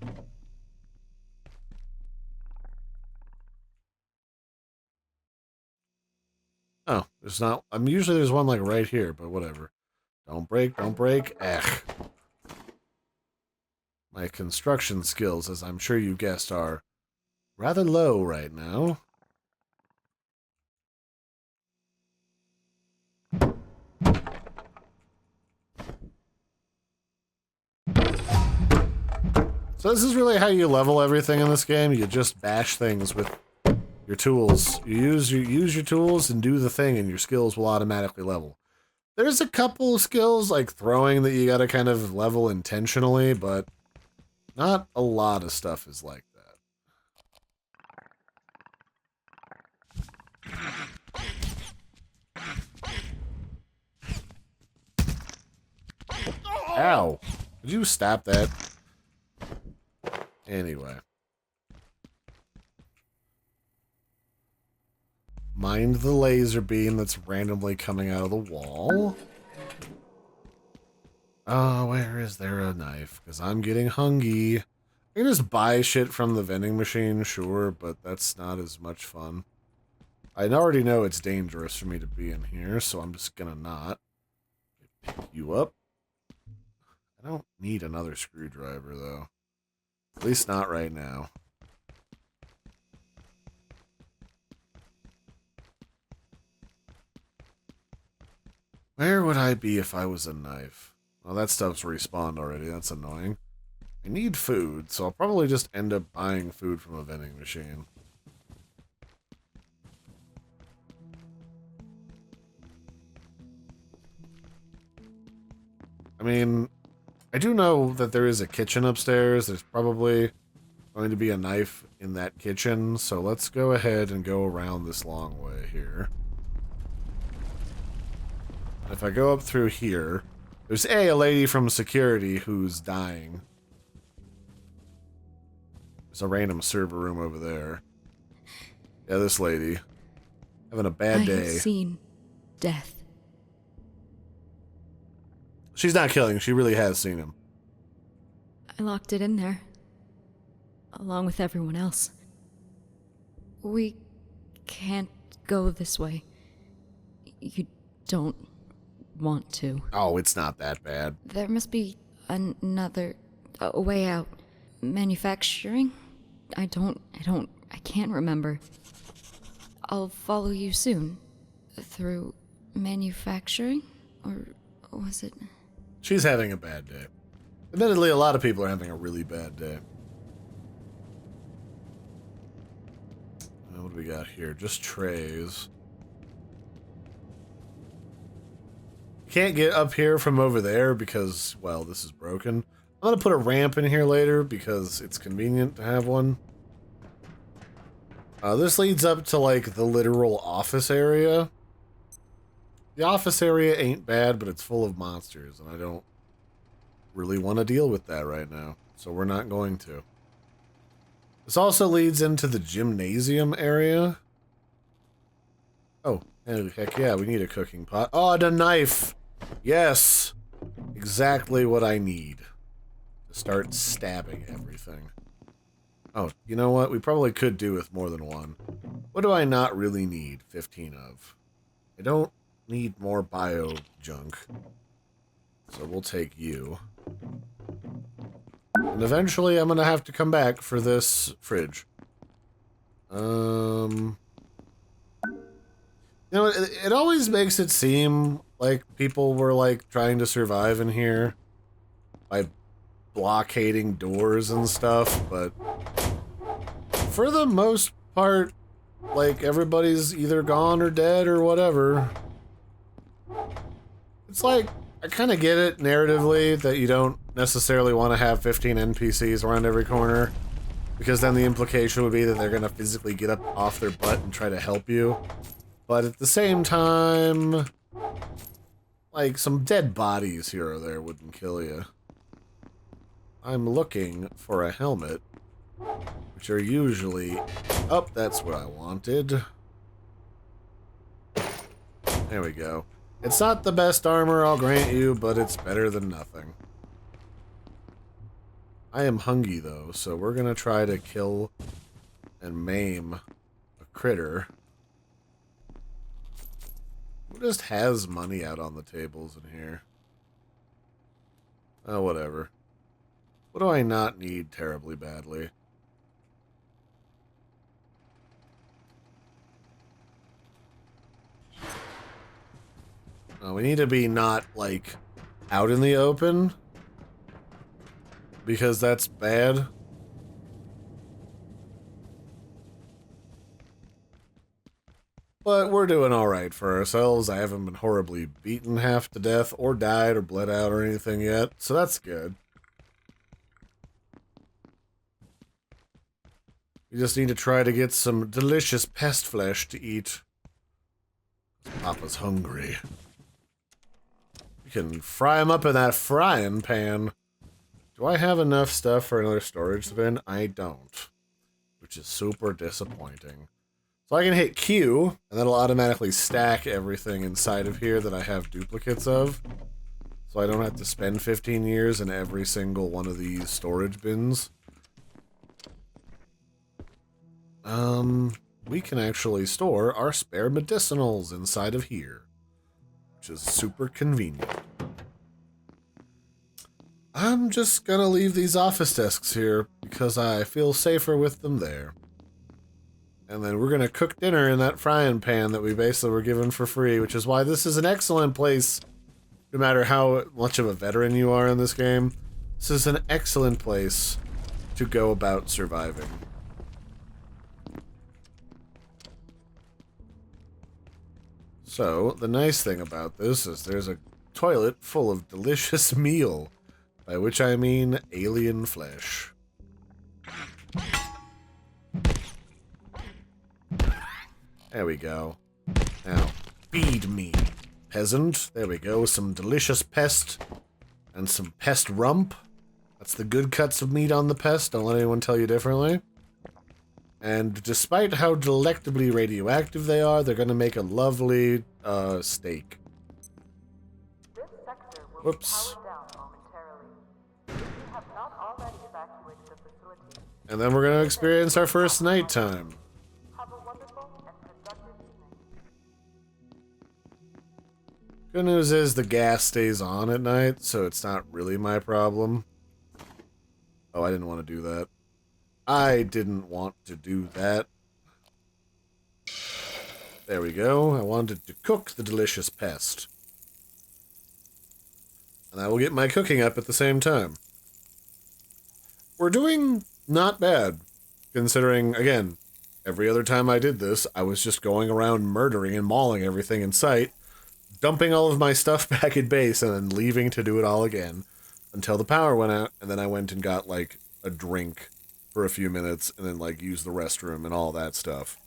There's not... usually there's one, like, right here, but whatever. Don't break, don't break. Ech. My construction skills, as I'm sure you guessed, are rather low right now. So this is really how you level everything in this game. You just bash things with your tools. You use your tools and do the thing, and your skills will automatically level. There's a couple of skills, like throwing, that you gotta kind of level intentionally, but not a lot of stuff is like that. Ow! Did you stop that? Anyway. Mind the laser beam that's randomly coming out of the wall. Oh, where is there a knife? Because I'm getting hungry. I can just buy shit from the vending machine, sure, but that's not as much fun. I already know it's dangerous for me to be in here, so I'm just gonna not. Pick you up. I don't need another screwdriver, though. At least not right now. Where would I be if I was a knife? Well, that stuff's respawned already. That's annoying. I need food, so I'll probably just end up buying food from a vending machine. I mean, I do know that there is a kitchen upstairs. There's probably going to be a knife in that kitchen, so let's go ahead and go around this long way here. If I go up through here, there's a lady from security who's dying. There's a random server room over there. Yeah, this lady. Having a bad day. I have seen death. She's not killing, she really has seen him. I locked it in there, along with everyone else. We can't go this way. You don't want to. Oh, it's not that bad. There must be another a way out. Manufacturing? I can't remember. I'll follow you soon. Through manufacturing? Or was it? She's having a bad day. Admittedly, a lot of people are having a really bad day. What do we got here? Just trays. Can't get up here from over there because, well, this is broken. I'm gonna put a ramp in here later because it's convenient to have one. This leads up to, like, the literal office area. The office area ain't bad, but it's full of monsters, and I don't really want to deal with that right now, so we're not going to. This also leads into the gymnasium area. Oh, heck yeah, we need a cooking pot. Oh, and a knife! Yes! Exactly what I need to start stabbing everything. Oh, you know what? We probably could do with more than one. What do I not really need 15 of? I don't need more bio junk. So we'll take you. And eventually I'm gonna have to come back for this fridge. You know, it always makes it seem like people were, like, trying to survive in here by blockading doors and stuff, but for the most part, like, everybody's either gone or dead or whatever. It's like, I kind of get it narratively that you don't necessarily want to have 15 NPCs around every corner, because then the implication would be that they're going to physically get up off their butt and try to help you. But at the same time, like, some dead bodies here or there wouldn't kill you. I'm looking for a helmet, which are usually... Oh, that's what I wanted. There we go. It's not the best armor, I'll grant you, but it's better than nothing. I am hungry, though, so we're gonna try to kill and maim a critter. Who just has money out on the tables in here? Oh, whatever. What do I not need terribly badly? Oh, we need to be not, like, out in the open. Because that's bad. But we're doing alright for ourselves. I haven't been horribly beaten half to death, or died, or bled out, or anything yet. So that's good. We just need to try to get some delicious pest flesh to eat. Papa's hungry. We can fry him up in that frying pan. Do I have enough stuff for another storage bin? I don't. Which is super disappointing. So I can hit Q, and that'll automatically stack everything inside of here that I have duplicates of. So I don't have to spend 15 years in every single one of these storage bins. We can actually store our spare medicinals inside of here. Which is super convenient. I'm just gonna leave these office desks here because I feel safer with them there. And then we're gonna cook dinner in that frying pan that we basically were given for free, which is why this is an excellent place, no matter how much of a veteran you are in this game. This is an excellent place to go about surviving. So, the nice thing about this is there's a toilet full of delicious meal, by which I mean alien flesh. There we go. Now, feed me, peasant. There we go, some delicious pest, and some pest rump. That's the good cuts of meat on the pest, don't let anyone tell you differently. And despite how delectably radioactive they are, they're gonna make a lovely, steak. Whoops. And then we're gonna experience our first nighttime. Good news is the gas stays on at night, so it's not really my problem. Oh, I didn't want to do that. I didn't want to do that. There we go. I wanted to cook the delicious pest. And I will get my cooking up at the same time. We're doing not bad, considering, again, every other time I did this, I was just going around murdering and mauling everything in sight, dumping all of my stuff back at base, and then leaving to do it all again until the power went out, and then I went and got, like, a drink for a few minutes, and then, like, used the restroom and all that stuff.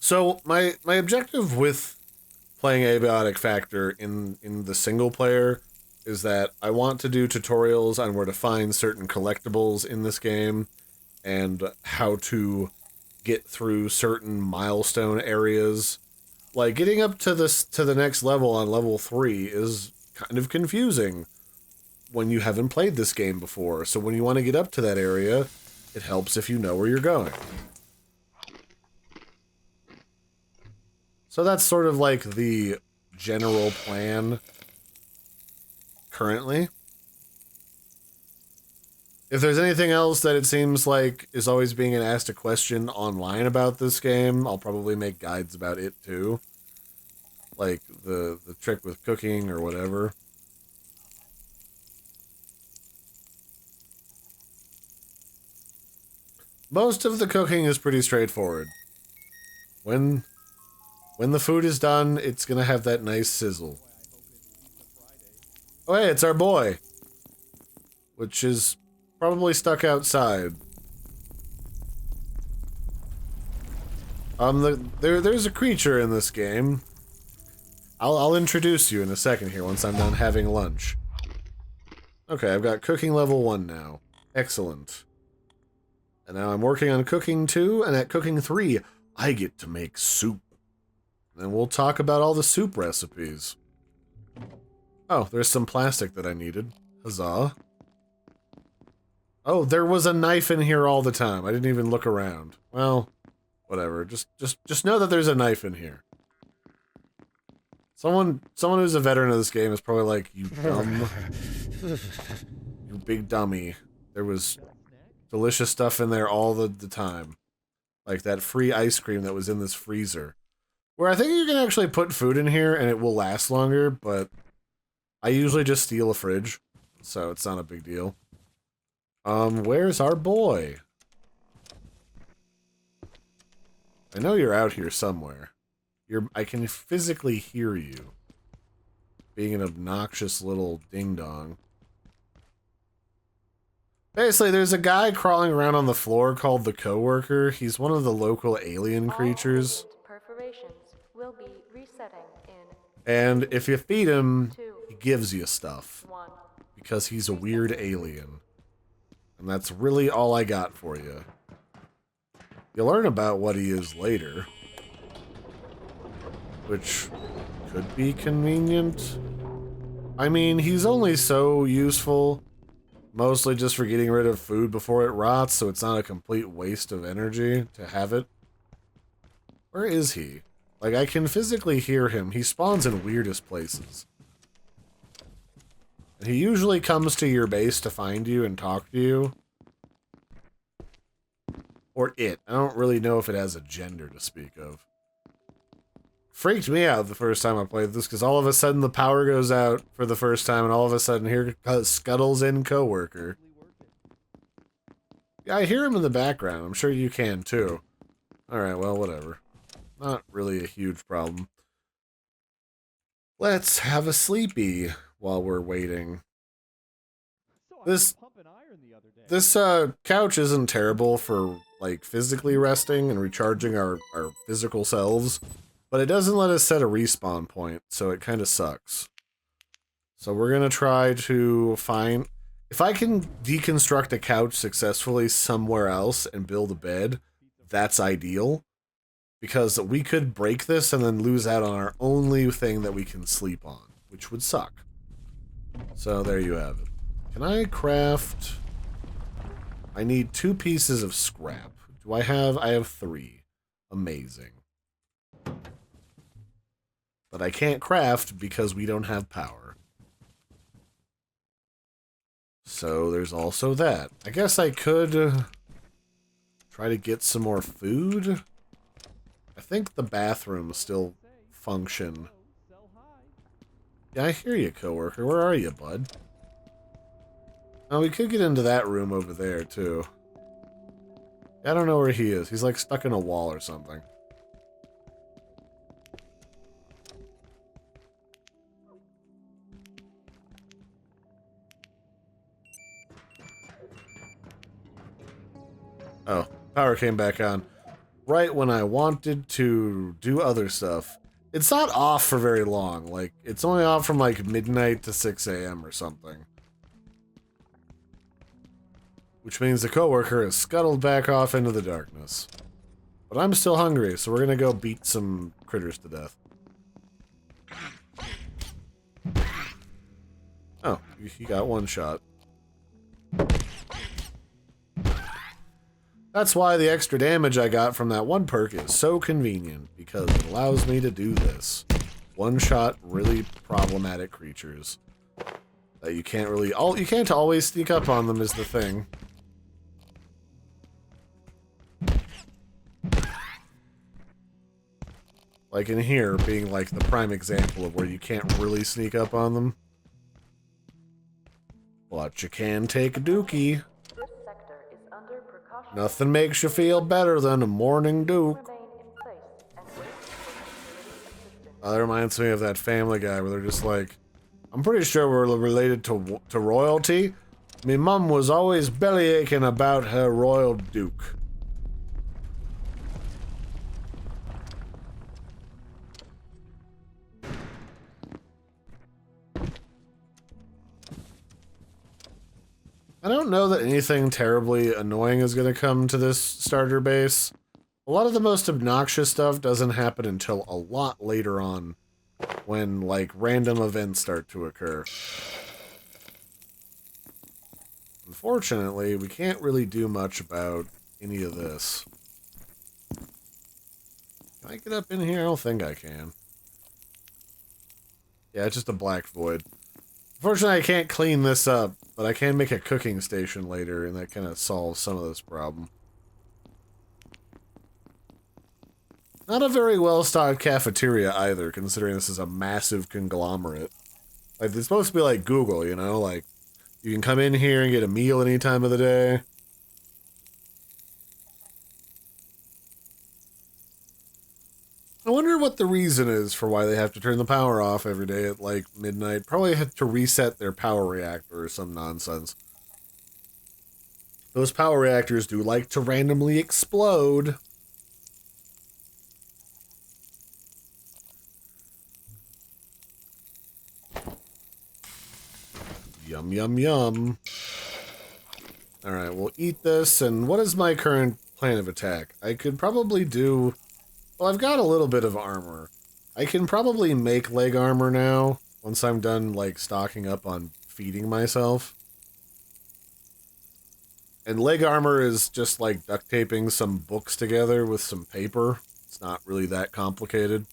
So, my objective with playing Abiotic Factor in the single player is that I want to do tutorials on where to find certain collectibles in this game, and how to get through certain milestone areas. Like, getting up to the next level on level 3 is kind of confusing when you haven't played this game before. So when you want to get up to that area, it helps if you know where you're going. So that's sort of like the general plan currently. If there's anything else that it seems like is always being asked a question online about this game, I'll probably make guides about it too. Like the trick with cooking or whatever. Most of the cooking is pretty straightforward. When the food is done, it's gonna have that nice sizzle. Oh hey, it's our boy! Which is probably stuck outside. There's a creature in this game. I'll introduce you in a second here once I'm done having lunch. Okay, I've got cooking level 1 now. Excellent. And now I'm working on cooking 2, and at cooking 3, I get to make soup. And we'll talk about all the soup recipes. Oh, there's some plastic that I needed. Huzzah. Oh, there was a knife in here all the time. I didn't even look around. Well, whatever. Just know that there's a knife in here. Someone who's a veteran of this game is probably like, you dumb, you big dummy. There was delicious stuff in there all the time. Like that free ice cream that was in this freezer. Where I think you can actually put food in here and it will last longer, but I usually just steal a fridge, so it's not a big deal. Where's our boy? I know you're out here somewhere. I can physically hear you. Being an obnoxious little ding-dong. Basically, there's a guy crawling around on the floor called the Coworker. He's one of the local alien creatures. Perforations will be resetting in And if you feed him, 2, he gives you stuff. 1. Because he's a weird alien. And that's really all I got for you. You'll learn about what he is later. Which could be convenient. I mean, he's only so useful. Mostly just for getting rid of food before it rots, so it's not a complete waste of energy to have it. Where is he? Like, I can physically hear him. He spawns in weirdest places. And he usually comes to your base to find you and talk to you. Or it. I don't really know if it has a gender to speak of. Freaked me out the first time I played this, because all of a sudden the power goes out for the first time, and all of a sudden here scuttles in Coworker. Yeah, I hear him in the background. I'm sure you can too. Alright, well, whatever. Not really a huge problem. Let's have a sleepy while we're waiting. This couch isn't terrible for, like, physically resting and recharging our physical selves. But it doesn't let us set a respawn point, so it kind of sucks. So we're going to try to find... If I can deconstruct a couch successfully somewhere else and build a bed, that's ideal. Because we could break this and then lose out on our only thing that we can sleep on, which would suck. So there you have it. Can I craft... I need 2 pieces of scrap. Do I have... I have 3. Amazing. But I can't craft because we don't have power. So there's also that. I guess I could try to get some more food. I think the bathrooms still function. Yeah, I hear you, Coworker. Where are you, bud? Oh, we could get into that room over there, too. I don't know where he is. He's like stuck in a wall or something. Oh, power came back on. Right when I wanted to do other stuff. It's not off for very long. Like, it's only off from like midnight to 6 a.m. or something. Which means the Coworker is scuttled back off into the darkness. But I'm still hungry, so we're gonna go beat some critters to death. Oh, he got one shot. That's why the extra damage I got from that one perk is so convenient, because it allows me to do this. One-shot, really problematic creatures. That you can't really... you can't always sneak up on them is the thing. Like in here, being like the prime example of where you can't really sneak up on them. But you can take a dookie. Nothing makes you feel better than a morning duke. Oh, that reminds me of that Family Guy where they're just like, I'm pretty sure we're related to royalty. Me mum was always bellyaching about her royal duke. I don't know that anything terribly annoying is going to come to this starter base. A lot of the most obnoxious stuff doesn't happen until a lot later on, when, like, random events start to occur. unfortunately, we can't really do much about any of this. Can I get up in here? I don't think I can. Yeah, it's just a black void. Unfortunately, I can't clean this up, but I can make a cooking station later, and that kind of solves some of this problem. Not a very well-stocked cafeteria either, considering this is a massive conglomerate. Like, it's supposed to be like Google, you know? Like, you can come in here and get a meal any time of the day. I wonder what the reason is for why they have to turn the power off every day at, like, midnight. Probably have to reset their power reactor or some nonsense. Those power reactors do like to randomly explode. Yum, yum, yum. Alright, we'll eat this, and what is my current plan of attack? I could probably do... Well, I've got a little bit of armor. I can probably make leg armor now, once I'm done, like, stocking up on feeding myself. And leg armor is just, like, duct taping some books together with some paper. It's not really that complicated.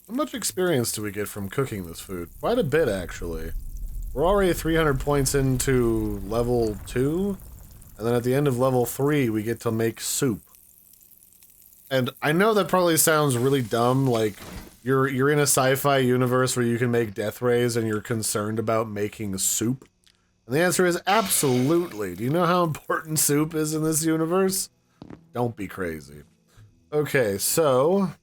How much experience do we get from cooking this food? Quite a bit, actually. We're already 300 points into level 2, and then at the end of level 3, we get to make soup. And I know that probably sounds really dumb, like, you're in a sci-fi universe where you can make death rays and you're concerned about making soup. And the answer is absolutely. Do you know how important soup is in this universe? Don't be crazy. Okay, so...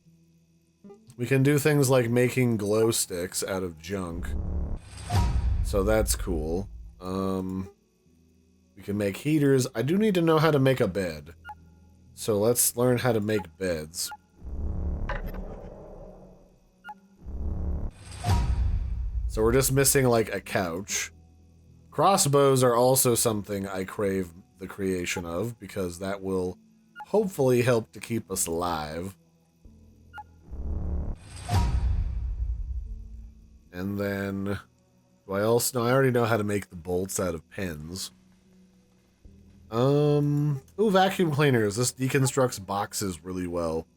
we can do things like making glow sticks out of junk. So that's cool. We can make heaters. I do need to know how to make a bed. So let's learn how to make beds. So we're just missing, like, a couch. Crossbows are also something I crave the creation of, because that will hopefully help to keep us alive. And then, do I also, no, I already know how to make the bolts out of pins. Ooh, vacuum cleaners. This deconstructs boxes really well.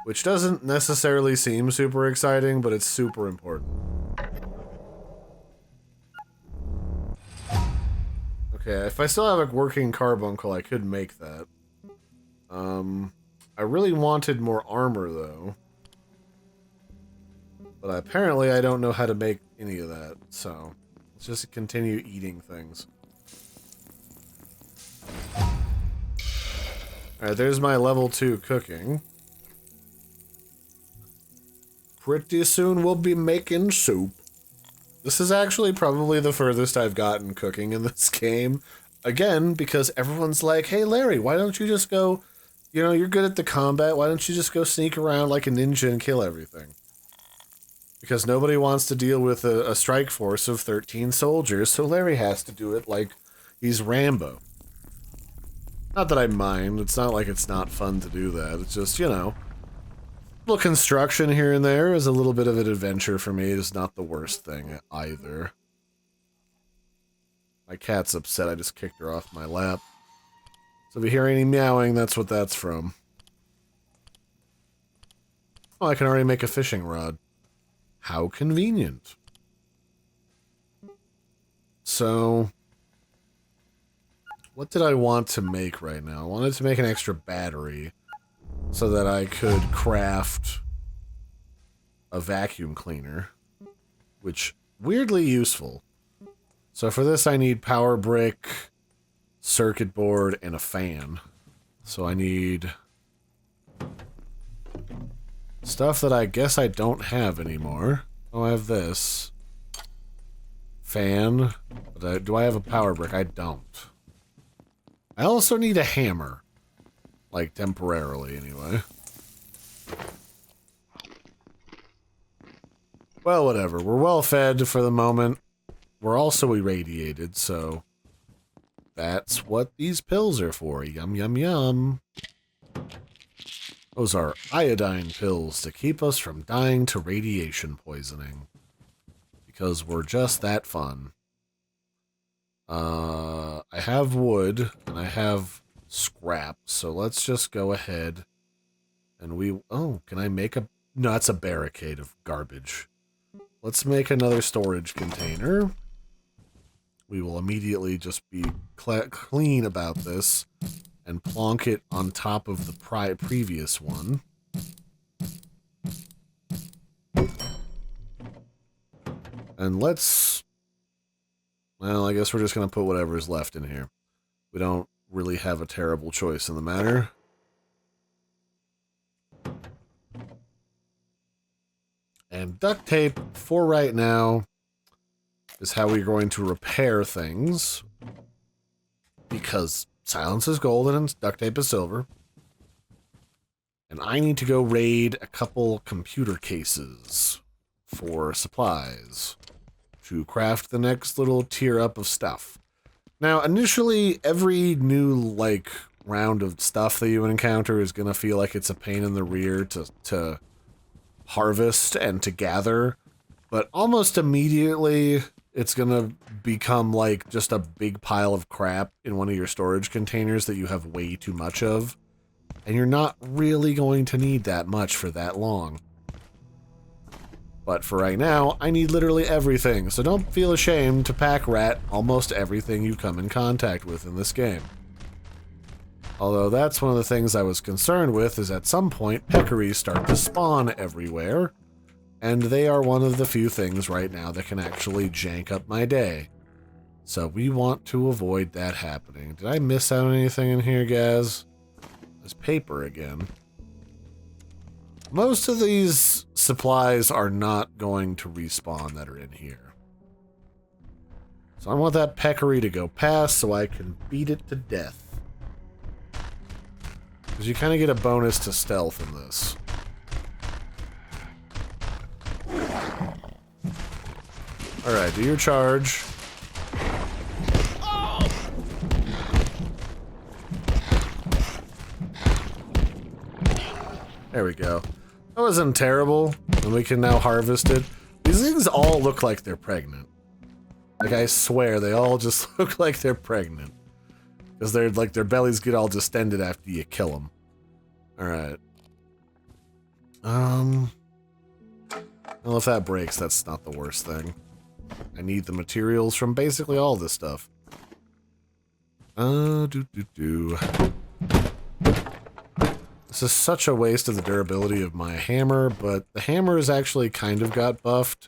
Which doesn't necessarily seem super exciting, but it's super important. Okay, if I still have a working carbuncle, I could make that. I really wanted more armor, though. But apparently I don't know how to make any of that, so let's just continue eating things. Alright, there's my level 2 cooking. Pretty soon we'll be making soup. This is actually probably the furthest I've gotten cooking in this game. Again, because everyone's like, hey Larry, why don't you just go, you know, you're good at the combat, why don't you just go sneak around like a ninja and kill everything? Because nobody wants to deal with a strike force of 13 soldiers, so Larry has to do it like he's Rambo. Not that I mind, it's not like it's not fun to do that, it's just, you know, a little construction here and there is a little bit of an adventure for me. It's not the worst thing either. My cat's upset, I just kicked her off my lap. So if you hear any meowing, that's what that's from. Oh, I can already make a fishing rod. How convenient. So, what did I want to make right now? I wanted to make an extra battery so that I could craft a vacuum cleaner, which weirdly useful. So for this I need power brick, circuit board, and a fan. So I need stuff that I guess I don't have anymore. Oh, I have this. Fan. But do I have a power brick? I don't. I also need a hammer. Like, temporarily, anyway. Well, whatever. We're well fed for the moment. We're also irradiated, so that's what these pills are for. Yum, yum, yum. Those are iodine pills to keep us from dying to radiation poisoning. Because we're just that fun. I have wood, and I have scrap, so let's just go ahead and oh, can I make a... No, that's a barricade of garbage. Let's make another storage container. We will immediately just be clean about this and plonk it on top of the previous one. And let's... Well, I guess we're just going to put whatever's left in here. We don't really have a terrible choice in the matter. And duct tape, for right now, is how we're going to repair things. Because silence is golden and duct tape is silver. And I need to go raid a couple computer cases for supplies to craft the next little tier up of stuff. Now, initially, every new, like, round of stuff that you encounter is going to feel like it's a pain in the rear to harvest and to gather, but almost immediately it's gonna become like just a big pile of crap in one of your storage containers that you have way too much of, and you're not really going to need that much for that long. But for right now, I need literally everything, so don't feel ashamed to pack rat almost everything you come in contact with in this game. Although that's one of the things I was concerned with, is at some point peccaries start to spawn everywhere, and they are one of the few things right now that can actually jank up my day. So we want to avoid that happening. Did I miss out on anything in here, guys? There's paper again. Most of these supplies are not going to respawn that are in here. So I want that peccary to go past so I can beat it to death. Because you kind of get a bonus to stealth in this. Alright, do your charge. There we go. That wasn't terrible, and we can now harvest it. These things all look like they're pregnant. Like, I swear, they all just look like they're pregnant. Because they're like their bellies get all distended after you kill them. Alright. Well, if that breaks, that's not the worst thing. I need the materials from basically all this stuff. This is such a waste of the durability of my hammer, but the hammer has actually kind of got buffed.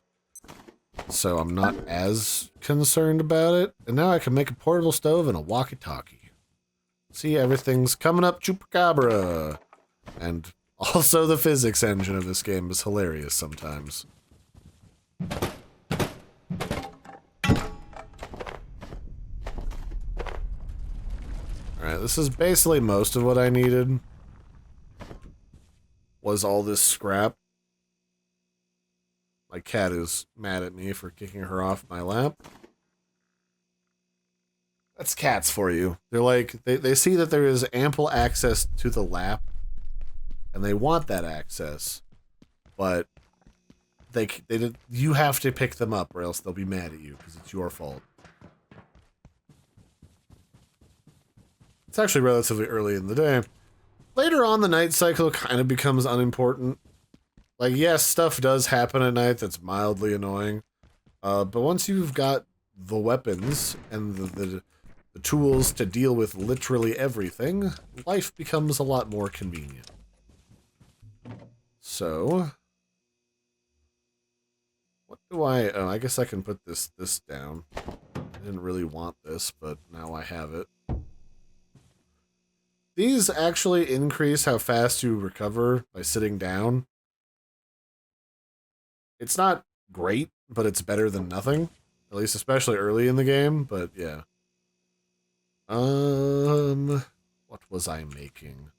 So I'm not as concerned about it. And now I can make a portable stove and a walkie-talkie. See, everything's coming up, Chupacabra! And also the physics engine of this game is hilarious sometimes. Alright, this is basically most of what I needed. Was all this scrap. My cat is mad at me for kicking her off my lap. That's cats for you. They're like, they see that there is ample access to the lap, and they want that access, but you have to pick them up or else they'll be mad at you because it's your fault. It's actually relatively early in the day. Later on, the night cycle kind of becomes unimportant. Like, yes, stuff does happen at night that's mildly annoying, but once you've got the weapons and the tools to deal with literally everything, life becomes a lot more convenient. So, what do oh, I guess I can put this down. I didn't really want this, but now I have it. These actually increase how fast you recover by sitting down. It's not great, but it's better than nothing. At least especially early in the game, but yeah. What was I making?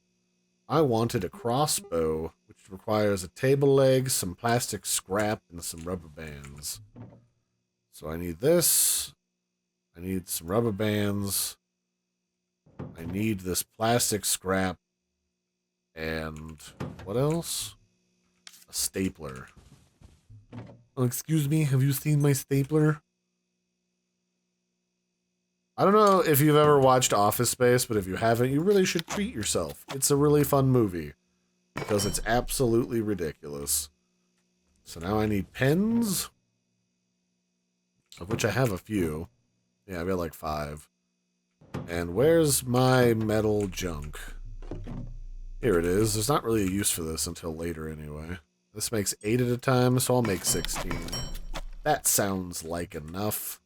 I wanted a crossbow, which requires a table leg, some plastic scrap, and some rubber bands. So I need this. I need some rubber bands. I need this plastic scrap. And what else? A stapler. Oh, excuse me, have you seen my stapler? I don't know if you've ever watched Office Space, but if you haven't, you really should treat yourself. It's a really fun movie. Because it's absolutely ridiculous. So now I need pens. Of which I have a few. Yeah, I've got like 5. And where's my metal junk? Here it is. There's not really a use for this until later anyway. This makes 8 at a time, so I'll make 16. That sounds like enough.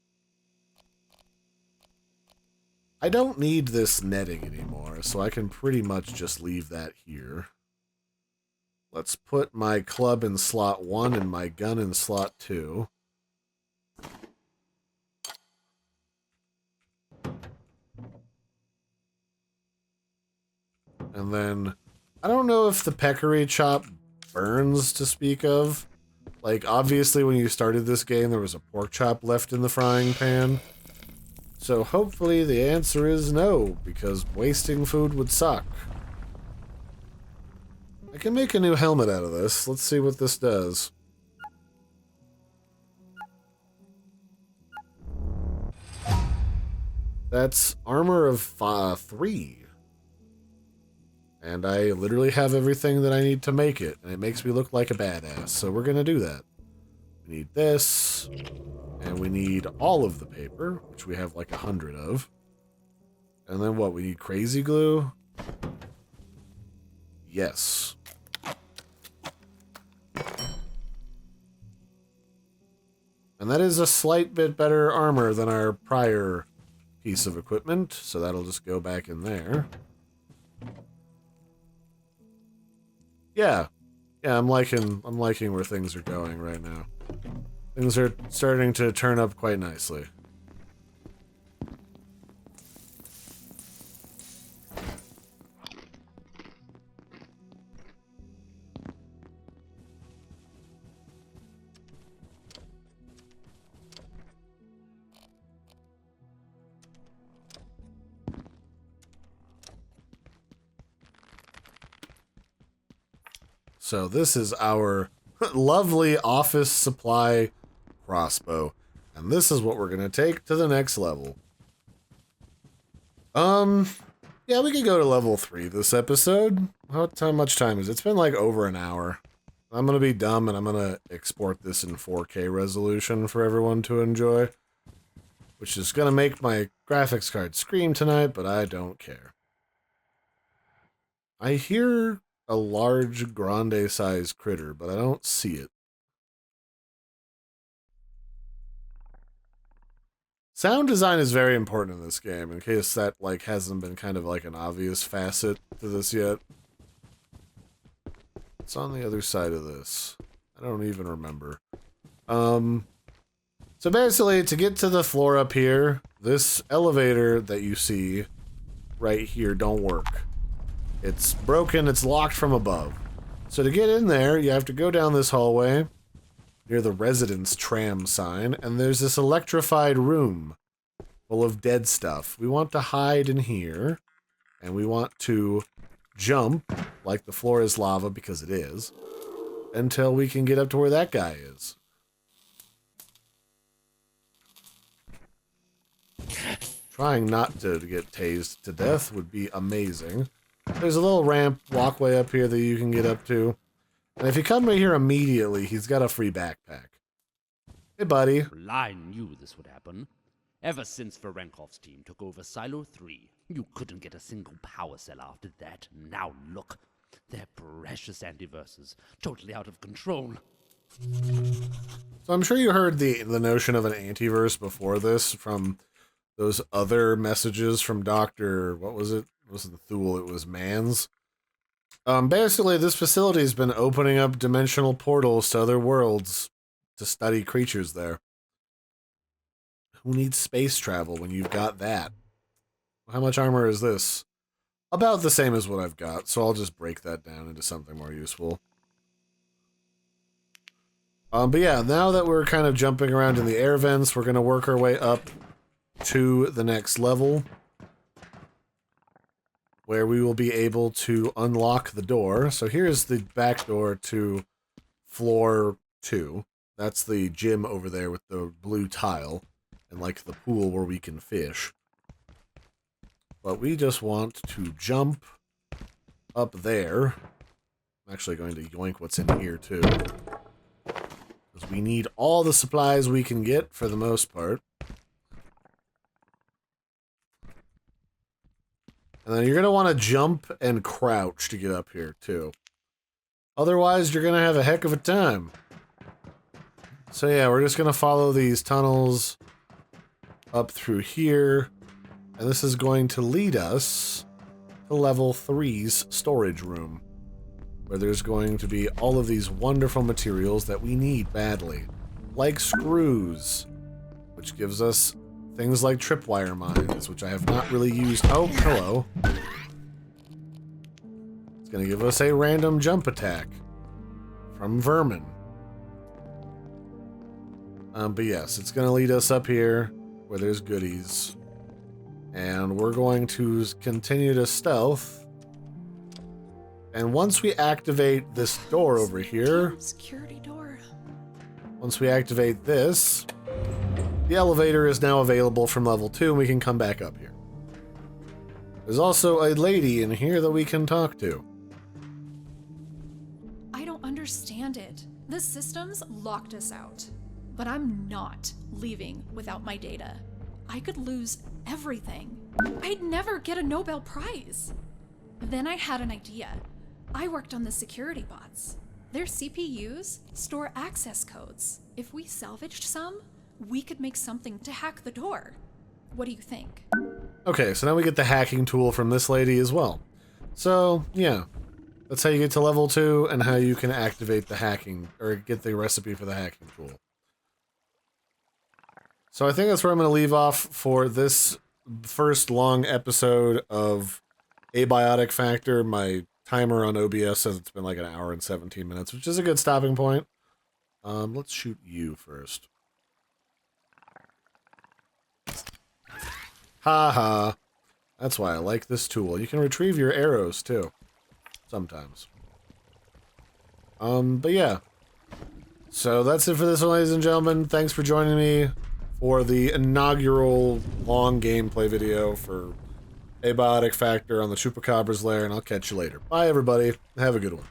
I don't need this netting anymore, so I can pretty much just leave that here. Let's put my club in slot 1 and my gun in slot 2. And then, I don't know if the peccary chop burns to speak of. Like, obviously when you started this game, there was a pork chop left in the frying pan. So hopefully the answer is no, because wasting food would suck. I can make a new helmet out of this. Let's see what this does. That's armor of 3. And I literally have everything that I need to make it. And it makes me look like a badass. So we're going to do that. We need this. And we need all of the paper, which we have like 100 of. And then what? We need crazy glue? Yes. And that is a slight bit better armor than our prior piece of equipment, so that'll just go back in there. Yeah. Yeah, I'm liking where things are going right now. Things are starting to turn up quite nicely. So this is our lovely office supply crossbow. And this is what we're going to take to the next level. Yeah, we could go to level 3 this episode. How much time is it? It's been like over an hour. I'm going to be dumb and I'm going to export this in 4K resolution for everyone to enjoy. Which is going to make my graphics card scream tonight, but I don't care. I hear a large grande-sized critter, but I don't see it. Sound design is very important in this game, in case that like hasn't been kind of like an obvious facet to this yet. It's on the other side of this. I don't even remember. So basically, to get to the floor up here, this elevator that you see right here don't work. It's broken, it's locked from above. So to get in there, you have to go down this hallway near the residence tram sign, and there's this electrified room full of dead stuff. We want to hide in here, and we want to jump, like the floor is lava, because it is, until we can get up to where that guy is. Trying not to get tased to death would be amazing. There's a little ramp walkway up here that you can get up to. And if you come right here immediately, he's got a free backpack. Hey, buddy. Well, I knew this would happen. Ever since Ferenkov's team took over Silo 3, you couldn't get a single power cell after that. Now look, they're precious antiverses, totally out of control. So I'm sure you heard the notion of an antiverse before this from those other messages from Dr. What was it? It wasn't Thule, it was Mans. Basically, this facility has been opening up dimensional portals to other worlds to study creatures there. Who needs space travel when you've got that? How much armor is this? About the same as what I've got, so I'll just break that down into something more useful. But yeah, now that we're kind of jumping around in the air vents, we're going to work our way up to the next level, where we will be able to unlock the door. So here's the back door to floor 2. That's the gym over there with the blue tile, and like the pool where we can fish. But we just want to jump up there. I'm actually going to yoink what's in here too, because we need all the supplies we can get for the most part. And then you're going to want to jump and crouch to get up here, too. Otherwise, you're going to have a heck of a time. So yeah, we're just going to follow these tunnels up through here. And this is going to lead us to level 3's storage room, where there's going to be all of these wonderful materials that we need badly. Like screws, which gives us things like tripwire mines, which I have not really used. Oh, hello. It's going to give us a random jump attack from vermin. But yes, it's going to lead us up here where there's goodies. And we're going to continue to stealth. And once we activate this door over here, Security door. once we activate this, the elevator is now available from level 2, and we can come back up here. There's also a lady in here that we can talk to. I don't understand it. The systems locked us out. But I'm not leaving without my data. I could lose everything. I'd never get a Nobel Prize. Then I had an idea. I worked on the security bots. Their CPUs store access codes. If we salvaged some, we could make something to hack the door. What do you think? Okay, so now we get the hacking tool from this lady as well. So, yeah. That's how you get to level 2 and how you can activate the hacking, or get the recipe for the hacking tool. So I think that's where I'm going to leave off for this first long episode of Abiotic Factor. My timer on OBS says it's been like an hour and 17 minutes, which is a good stopping point. Let's shoot you first. Haha. That's why I like this tool. You can retrieve your arrows too. Sometimes. But yeah. So that's it for this one, ladies and gentlemen. Thanks for joining me for the inaugural long gameplay video for Abiotic Factor on the Chupacabra's Lair, and I'll catch you later. Bye, everybody. Have a good one.